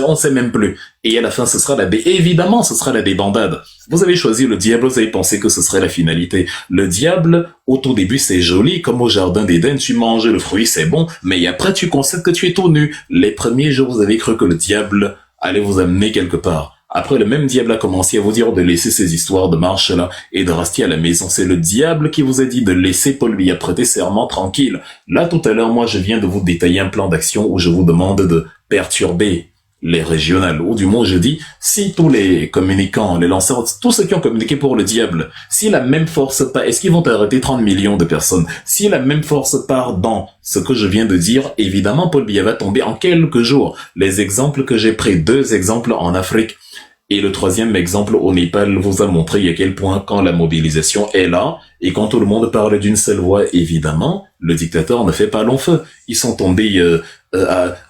on sait même plus. Et à la fin, ce sera évidemment, ce sera la débandade. Vous avez choisi le diable, vous avez pensé que ce serait la finalité. Le diable, au tout début, c'est joli, comme au jardin d'Éden, tu manges le fruit, c'est bon, mais après, tu constates que tu es tout nu. Les premiers jours, vous avez cru que le diable allait vous amener quelque part. Après, le même diable a commencé à vous dire de laisser ces histoires de marche là et de rester à la maison. C'est le diable qui vous a dit de laisser Paul lui a prêté serment tranquille. Là, tout à l'heure, moi, je viens de vous détailler un plan d'action où je vous demande de perturber les régionales, ou du moins je dis, si tous les communicants, les lanceurs, tous ceux qui ont communiqué pour le diable, si la même force part, est-ce qu'ils vont arrêter 30 millions de personnes? Si la même force part dans ce que je viens de dire, évidemment Paul Biya va tomber en quelques jours. Les exemples que j'ai pris, 2 exemples en Afrique, Et le troisième exemple au Népal vous a montré à quel point quand la mobilisation est là, et quand tout le monde parle d'une seule voix, évidemment, le dictateur ne fait pas long feu. Ils sont tombés,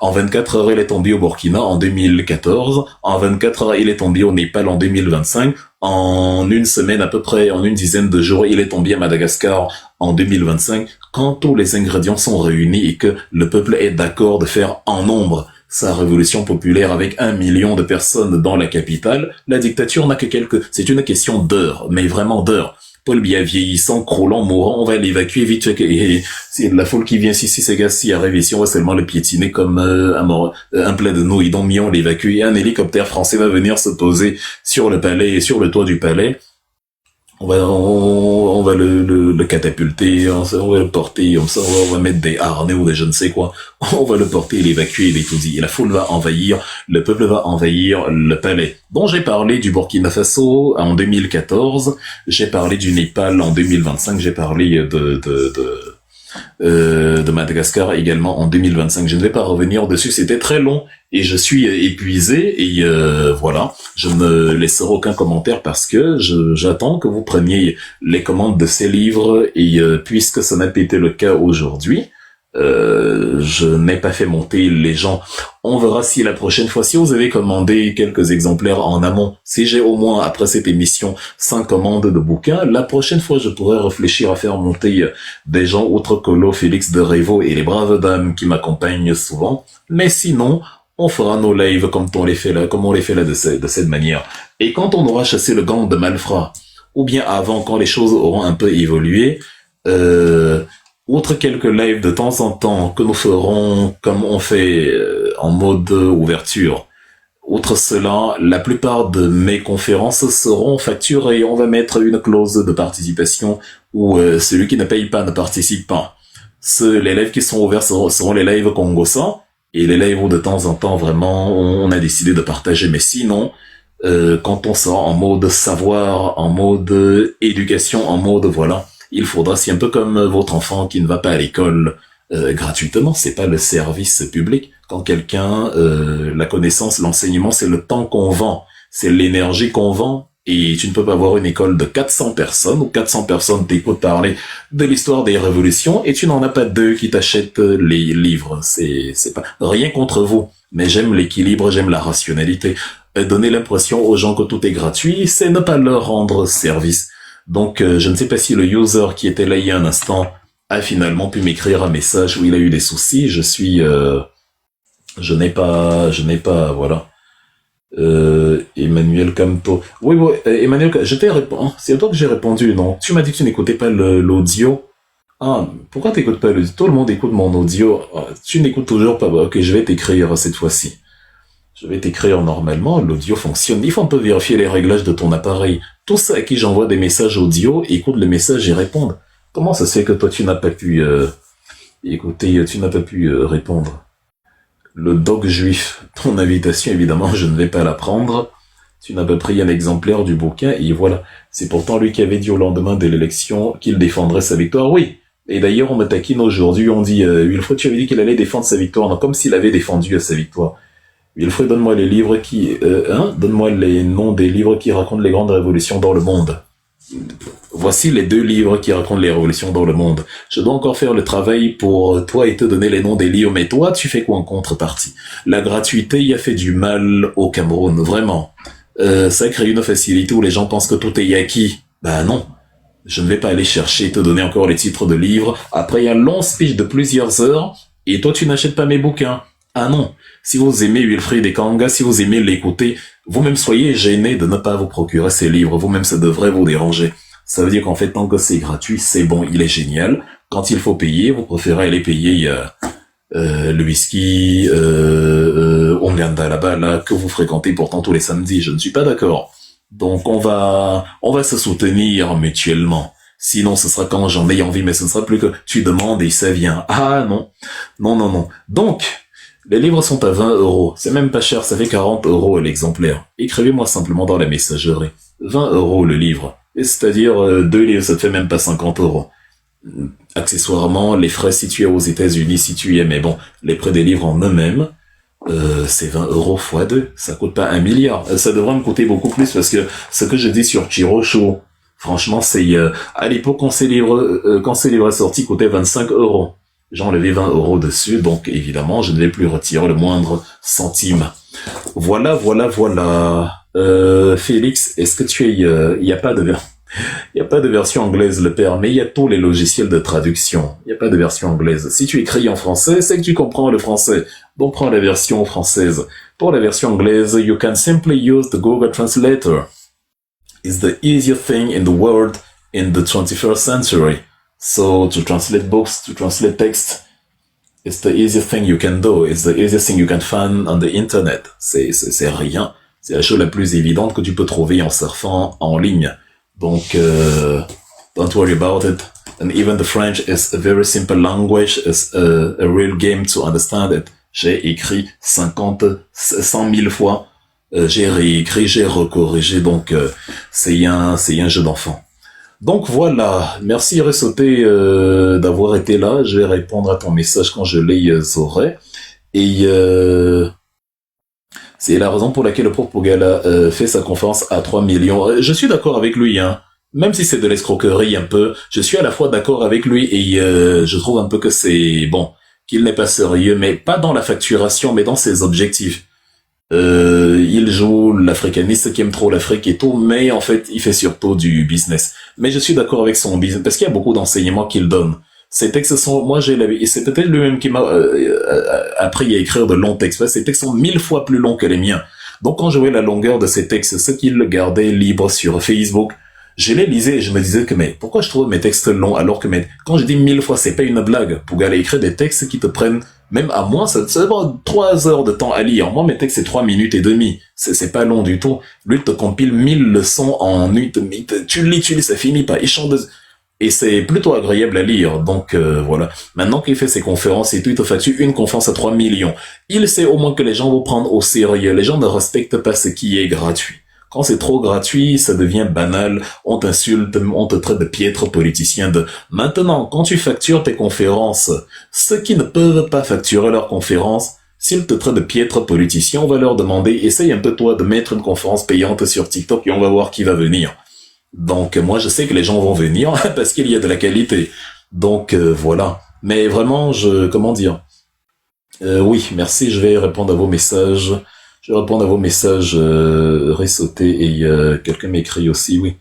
en 24 heures, il est tombé au Burkina en 2014, en 24 heures, il est tombé au Népal en 2025, en une semaine à peu près, en une dizaine de jours, il est tombé à Madagascar en 2025, quand tous les ingrédients sont réunis et que le peuple est d'accord de faire en nombre sa révolution populaire avec 1 million de personnes dans la capitale, la dictature n'a que c'est une question d'heures, mais vraiment d'heures. Paul Biya vieillissant, croulant, mourant, on va l'évacuer vite fait. Et c'est la foule qui vient si ces gars s'y arrivent ici, on va seulement le piétiner comme un plat de nouilles. Donc on l'évacue et un hélicoptère français va venir se poser sur le palais et sur le toit du palais. On va le catapulter, on va le porter, comme ça, on va mettre des harnais ou des je ne sais quoi. On va le porter, l'évacuer, il est tout dit. Et la foule va envahir, le peuple va envahir le palais. Bon, j'ai parlé du Burkina Faso en 2014, j'ai parlé du Népal en 2025, j'ai parlé de Madagascar également en 2025. Je ne vais pas revenir dessus, c'était très long et je suis épuisé et voilà, je ne laisserai aucun commentaire parce que j'attends que vous preniez les commandes de ces livres et puisque ça n'a pas été le cas aujourd'hui, je n'ai pas fait monter les gens. On verra si la prochaine fois, si vous avez commandé quelques exemplaires en amont, si j'ai au moins, après cette émission, 5 commandes de bouquins, la prochaine fois, je pourrais réfléchir à faire monter des gens autres que Lo, Félix de Révo et les braves dames qui m'accompagnent souvent. Mais sinon, on fera nos lives comme on les fait là, de cette manière. Et quand on aura chassé le gang de malfrats, ou bien avant, quand les choses auront un peu évolué, outre quelques lives de temps en temps que nous ferons comme on fait en mode ouverture, outre cela, la plupart de mes conférences seront facturées. On va mettre une clause de participation où celui qui ne paye pas ne participe pas. Les lives qui sont ouverts seront les lives Congosa et les lives où de temps en temps vraiment on a décidé de partager. Mais sinon, quand on sort en mode savoir, en mode éducation, en mode voilà, il faudra, c'est un peu comme votre enfant qui ne va pas à l'école gratuitement, c'est pas le service public. Quand quelqu'un, la connaissance, l'enseignement, c'est le temps qu'on vend, c'est l'énergie qu'on vend, et tu ne peux pas avoir une école de 400 personnes, ou 400 personnes t'écoutent parler de l'histoire des révolutions, et tu n'en as pas 2 qui t'achètent les livres. C'est pas rien contre vous, mais j'aime l'équilibre, j'aime la rationalité. Donner l'impression aux gens que tout est gratuit, c'est ne pas leur rendre service. Donc, je ne sais pas si le user qui était là il y a un instant a finalement pu m'écrire un message où il a eu des soucis. Je n'ai pas, voilà. Emmanuel Camto. Oui, Emmanuel, je t'ai répondu. C'est à toi que j'ai répondu, non? Tu m'as dit que tu n'écoutais pas l'audio. Ah, pourquoi t'écoutes pas l'audio? Tout le monde écoute mon audio. Tu n'écoutes toujours pas. Ok, je vais t'écrire cette fois-ci. Je vais t'écrire normalement, l'audio fonctionne. Il faut un peu vérifier les réglages de ton appareil. Tous ceux à qui j'envoie des messages audio écoutent le message et répondent. Comment ça se fait que toi tu n'as pas pu répondre? Le dog juif, ton invitation évidemment je ne vais pas la prendre. Tu n'as pas pris un exemplaire du bouquin et voilà. C'est pourtant lui qui avait dit au lendemain de l'élection qu'il défendrait sa victoire. Oui. Et d'ailleurs on me taquine aujourd'hui, on dit Wilfred, tu avais dit qu'il allait défendre sa victoire, non, comme s'il avait défendu sa victoire. Wilfred, donne-moi les livres donne-moi les noms des livres qui racontent les grandes révolutions dans le monde. Voici les 2 livres qui racontent les révolutions dans le monde. Je dois encore faire le travail pour toi et te donner les noms des livres, mais toi, tu fais quoi en contrepartie? La gratuité y a fait du mal au Cameroun, vraiment. Ça crée une facilité où les gens pensent que tout est acquis. Ben non. Je ne vais pas aller chercher, te donner encore les titres de livres. Après un long speech de plusieurs heures, et toi, tu n'achètes pas mes bouquins. Ah non. Si vous aimez Wilfried Ekanga, si vous aimez l'écouter, vous-même soyez gêné de ne pas vous procurer ces livres. Vous-même, ça devrait vous déranger. Ça veut dire qu'en fait, tant que c'est gratuit, c'est bon, il est génial. Quand il faut payer, vous préférez aller payer le whisky, Onganda là-bas, là, que vous fréquentez pourtant tous les samedis. Je ne suis pas d'accord. Donc on va se soutenir mutuellement. Sinon, ce sera quand j'en ai envie, mais ce ne sera plus que tu demandes et ça vient. Ah non. Non. Donc, les livres sont à 20 €. C'est même pas cher, ça fait 40 € l'exemplaire. Écrivez-moi simplement dans la messagerie. 20 € le livre. Et c'est-à-dire 2 livres, ça te fait même pas 50 €. Accessoirement, les frais si tu es aux États-Unis, si tu y es, mais bon, les prix des livres en eux-mêmes, c'est 20 euros fois 2. Ça coûte pas 1 milliard. Ça devrait me coûter beaucoup plus parce que ce que je dis sur Chirosho, franchement, c'est à l'époque quand ces livres sortis coûtait 25 euros. J'ai enlevé 20 euros dessus, donc évidemment, je ne vais plus retirer le moindre centime. Voilà. Félix, est-ce que il n'y a pas de il y a pas de version anglaise le père, mais il y a tous les logiciels de traduction. Il n'y a pas de version anglaise. Si tu écris en français, c'est que tu comprends le français. Donc prends la version française. Pour la version anglaise, you can simply use the Google Translator. It's the easiest thing in the world in the 21st century. So to translate books, to translate text, it's the easiest thing you can do. It's the easiest thing you can find on the internet. C'est rien. C'est la chose la plus évidente que tu peux trouver en surfant en ligne. Donc, don't worry about it. And even the French is a very simple language. It's a real game to understand it. J'ai écrit 100 000 fois. J'ai réécrit, j'ai recorrigé. Donc, c'est un jeu d'enfant. Donc voilà, merci Ressoté d'avoir été là. Je vais répondre à ton message quand je les aurai. Et c'est la raison pour laquelle le prof Pogala fait sa conférence à 3 millions. Je suis d'accord avec lui, hein. Même si c'est de l'escroquerie un peu, je suis à la fois d'accord avec lui et je trouve un peu que c'est bon, qu'il n'est pas sérieux, mais pas dans la facturation, mais dans ses objectifs. Il joue l'africaniste qui aime trop l'Afrique et tout, mais en fait, il fait surtout du business. Mais je suis d'accord avec son business, parce qu'il y a beaucoup d'enseignements qu'il donne. Ces textes sont, moi j'ai la, et c'est peut-être lui-même qui m'a appris à écrire de longs textes. Ces textes sont 1000 fois plus longs que les miens. Donc quand je voyais la longueur de ces textes, ce qu'il gardait libre sur Facebook, je les lisais et je me disais que mais pourquoi je trouve mes textes longs alors que quand je dis 1000 fois, c'est pas une blague. Pour aller écrire des textes qui te prennent même à moi, ça prend 3 heures de temps à lire. Moi, mes textes, c'est 3 minutes et demie. C'est pas long du tout. Lui, il te compile 1000 leçons en une. Tu lis, ça finit pas. Il chante et c'est plutôt agréable à lire. Donc, voilà. Maintenant qu'il fait ses conférences et tout, il te facture une conférence à 3 millions. Il sait au moins que les gens vont prendre au sérieux. Les gens ne respectent pas ce qui est gratuit. Quand c'est trop gratuit, ça devient banal, on t'insulte, on te traite de piètre politicien de... Maintenant, quand tu factures tes conférences, ceux qui ne peuvent pas facturer leurs conférences, s'ils te traitent de piètre politicien, on va leur demander, essaye un peu toi de mettre une conférence payante sur TikTok et on va voir qui va venir. Donc, moi, je sais que les gens vont venir parce qu'il y a de la qualité. Donc, voilà. Mais vraiment, comment dire? Oui, merci, je vais répondre à vos messages. Je vais répondre à vos messages Ressoté et quelqu'un m'écrit aussi, oui.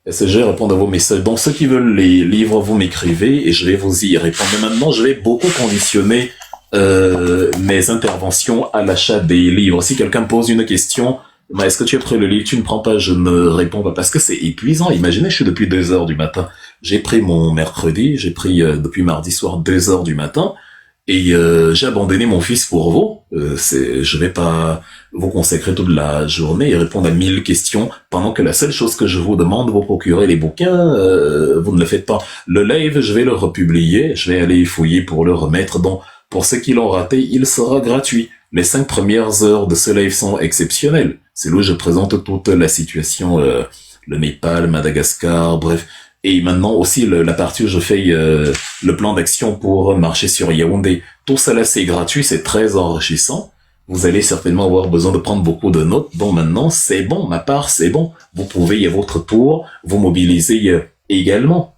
Je vais répondre à vos messages. Donc ceux qui veulent les livres, vous m'écrivez et je vais vous y répondre. Mais maintenant, je vais beaucoup conditionner mes interventions à l'achat des livres. Si quelqu'un me pose une question, est-ce que tu as pris le livre? Tu ne prends pas, je ne réponds pas parce que c'est épuisant. Imaginez, je suis depuis 2 heures du matin. J'ai pris mon mercredi, j'ai pris depuis mardi soir 2 heures du matin. Et j'ai abandonné mon fils pour vous. Je vais pas vous consacrer toute la journée et répondre à 1000 questions pendant que la seule chose que je vous demande, vous procurer les bouquins, vous ne le faites pas. Le live, je vais le republier, je vais aller fouiller pour le remettre. Donc, pour ceux qui l'ont raté, il sera gratuit. Les 5 premières heures de ce live sont exceptionnelles. C'est là où je présente toute la situation, le Népal, Madagascar, bref. Et maintenant aussi la partie où je fais le plan d'action pour marcher sur Yaoundé. Tout ça là c'est gratuit, c'est très enrichissant. Vous allez certainement avoir besoin de prendre beaucoup de notes. Bon maintenant c'est bon, ma part c'est bon. Vous pouvez à votre tour vous mobiliser également.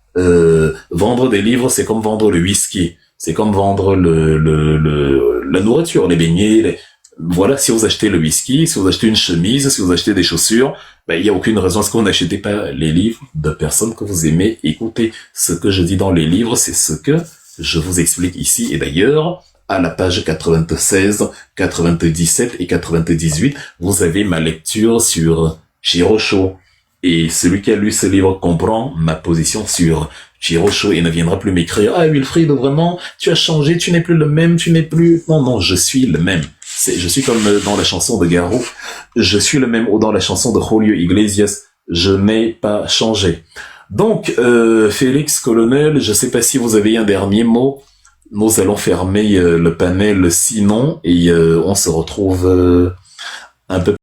Vendre des livres c'est comme vendre le whisky, c'est comme vendre la nourriture, les beignets. Voilà, si vous achetez le whisky, si vous achetez une chemise, si vous achetez des chaussures, il n'y a aucune raison à ce qu'on n'achetait pas les livres de personnes que vous aimez écouter. Ce que je dis dans les livres, c'est ce que je vous explique ici. Et d'ailleurs, à la page 96, 97 et 98, vous avez ma lecture sur Chirosho. Et celui qui a lu ce livre comprend ma position sur Chirosho et ne viendra plus m'écrire « Ah, Wilfried, vraiment, tu as changé, tu n'es plus le même, tu n'es plus... » Non, je suis le même. Je suis comme dans la chanson de Garou, je suis le même, ou dans la chanson de Julio Iglesias, je n'ai pas changé. Donc, Félix Colonel, je sais pas si vous avez un dernier mot. Nous allons fermer le panel sinon, et on se retrouve un peu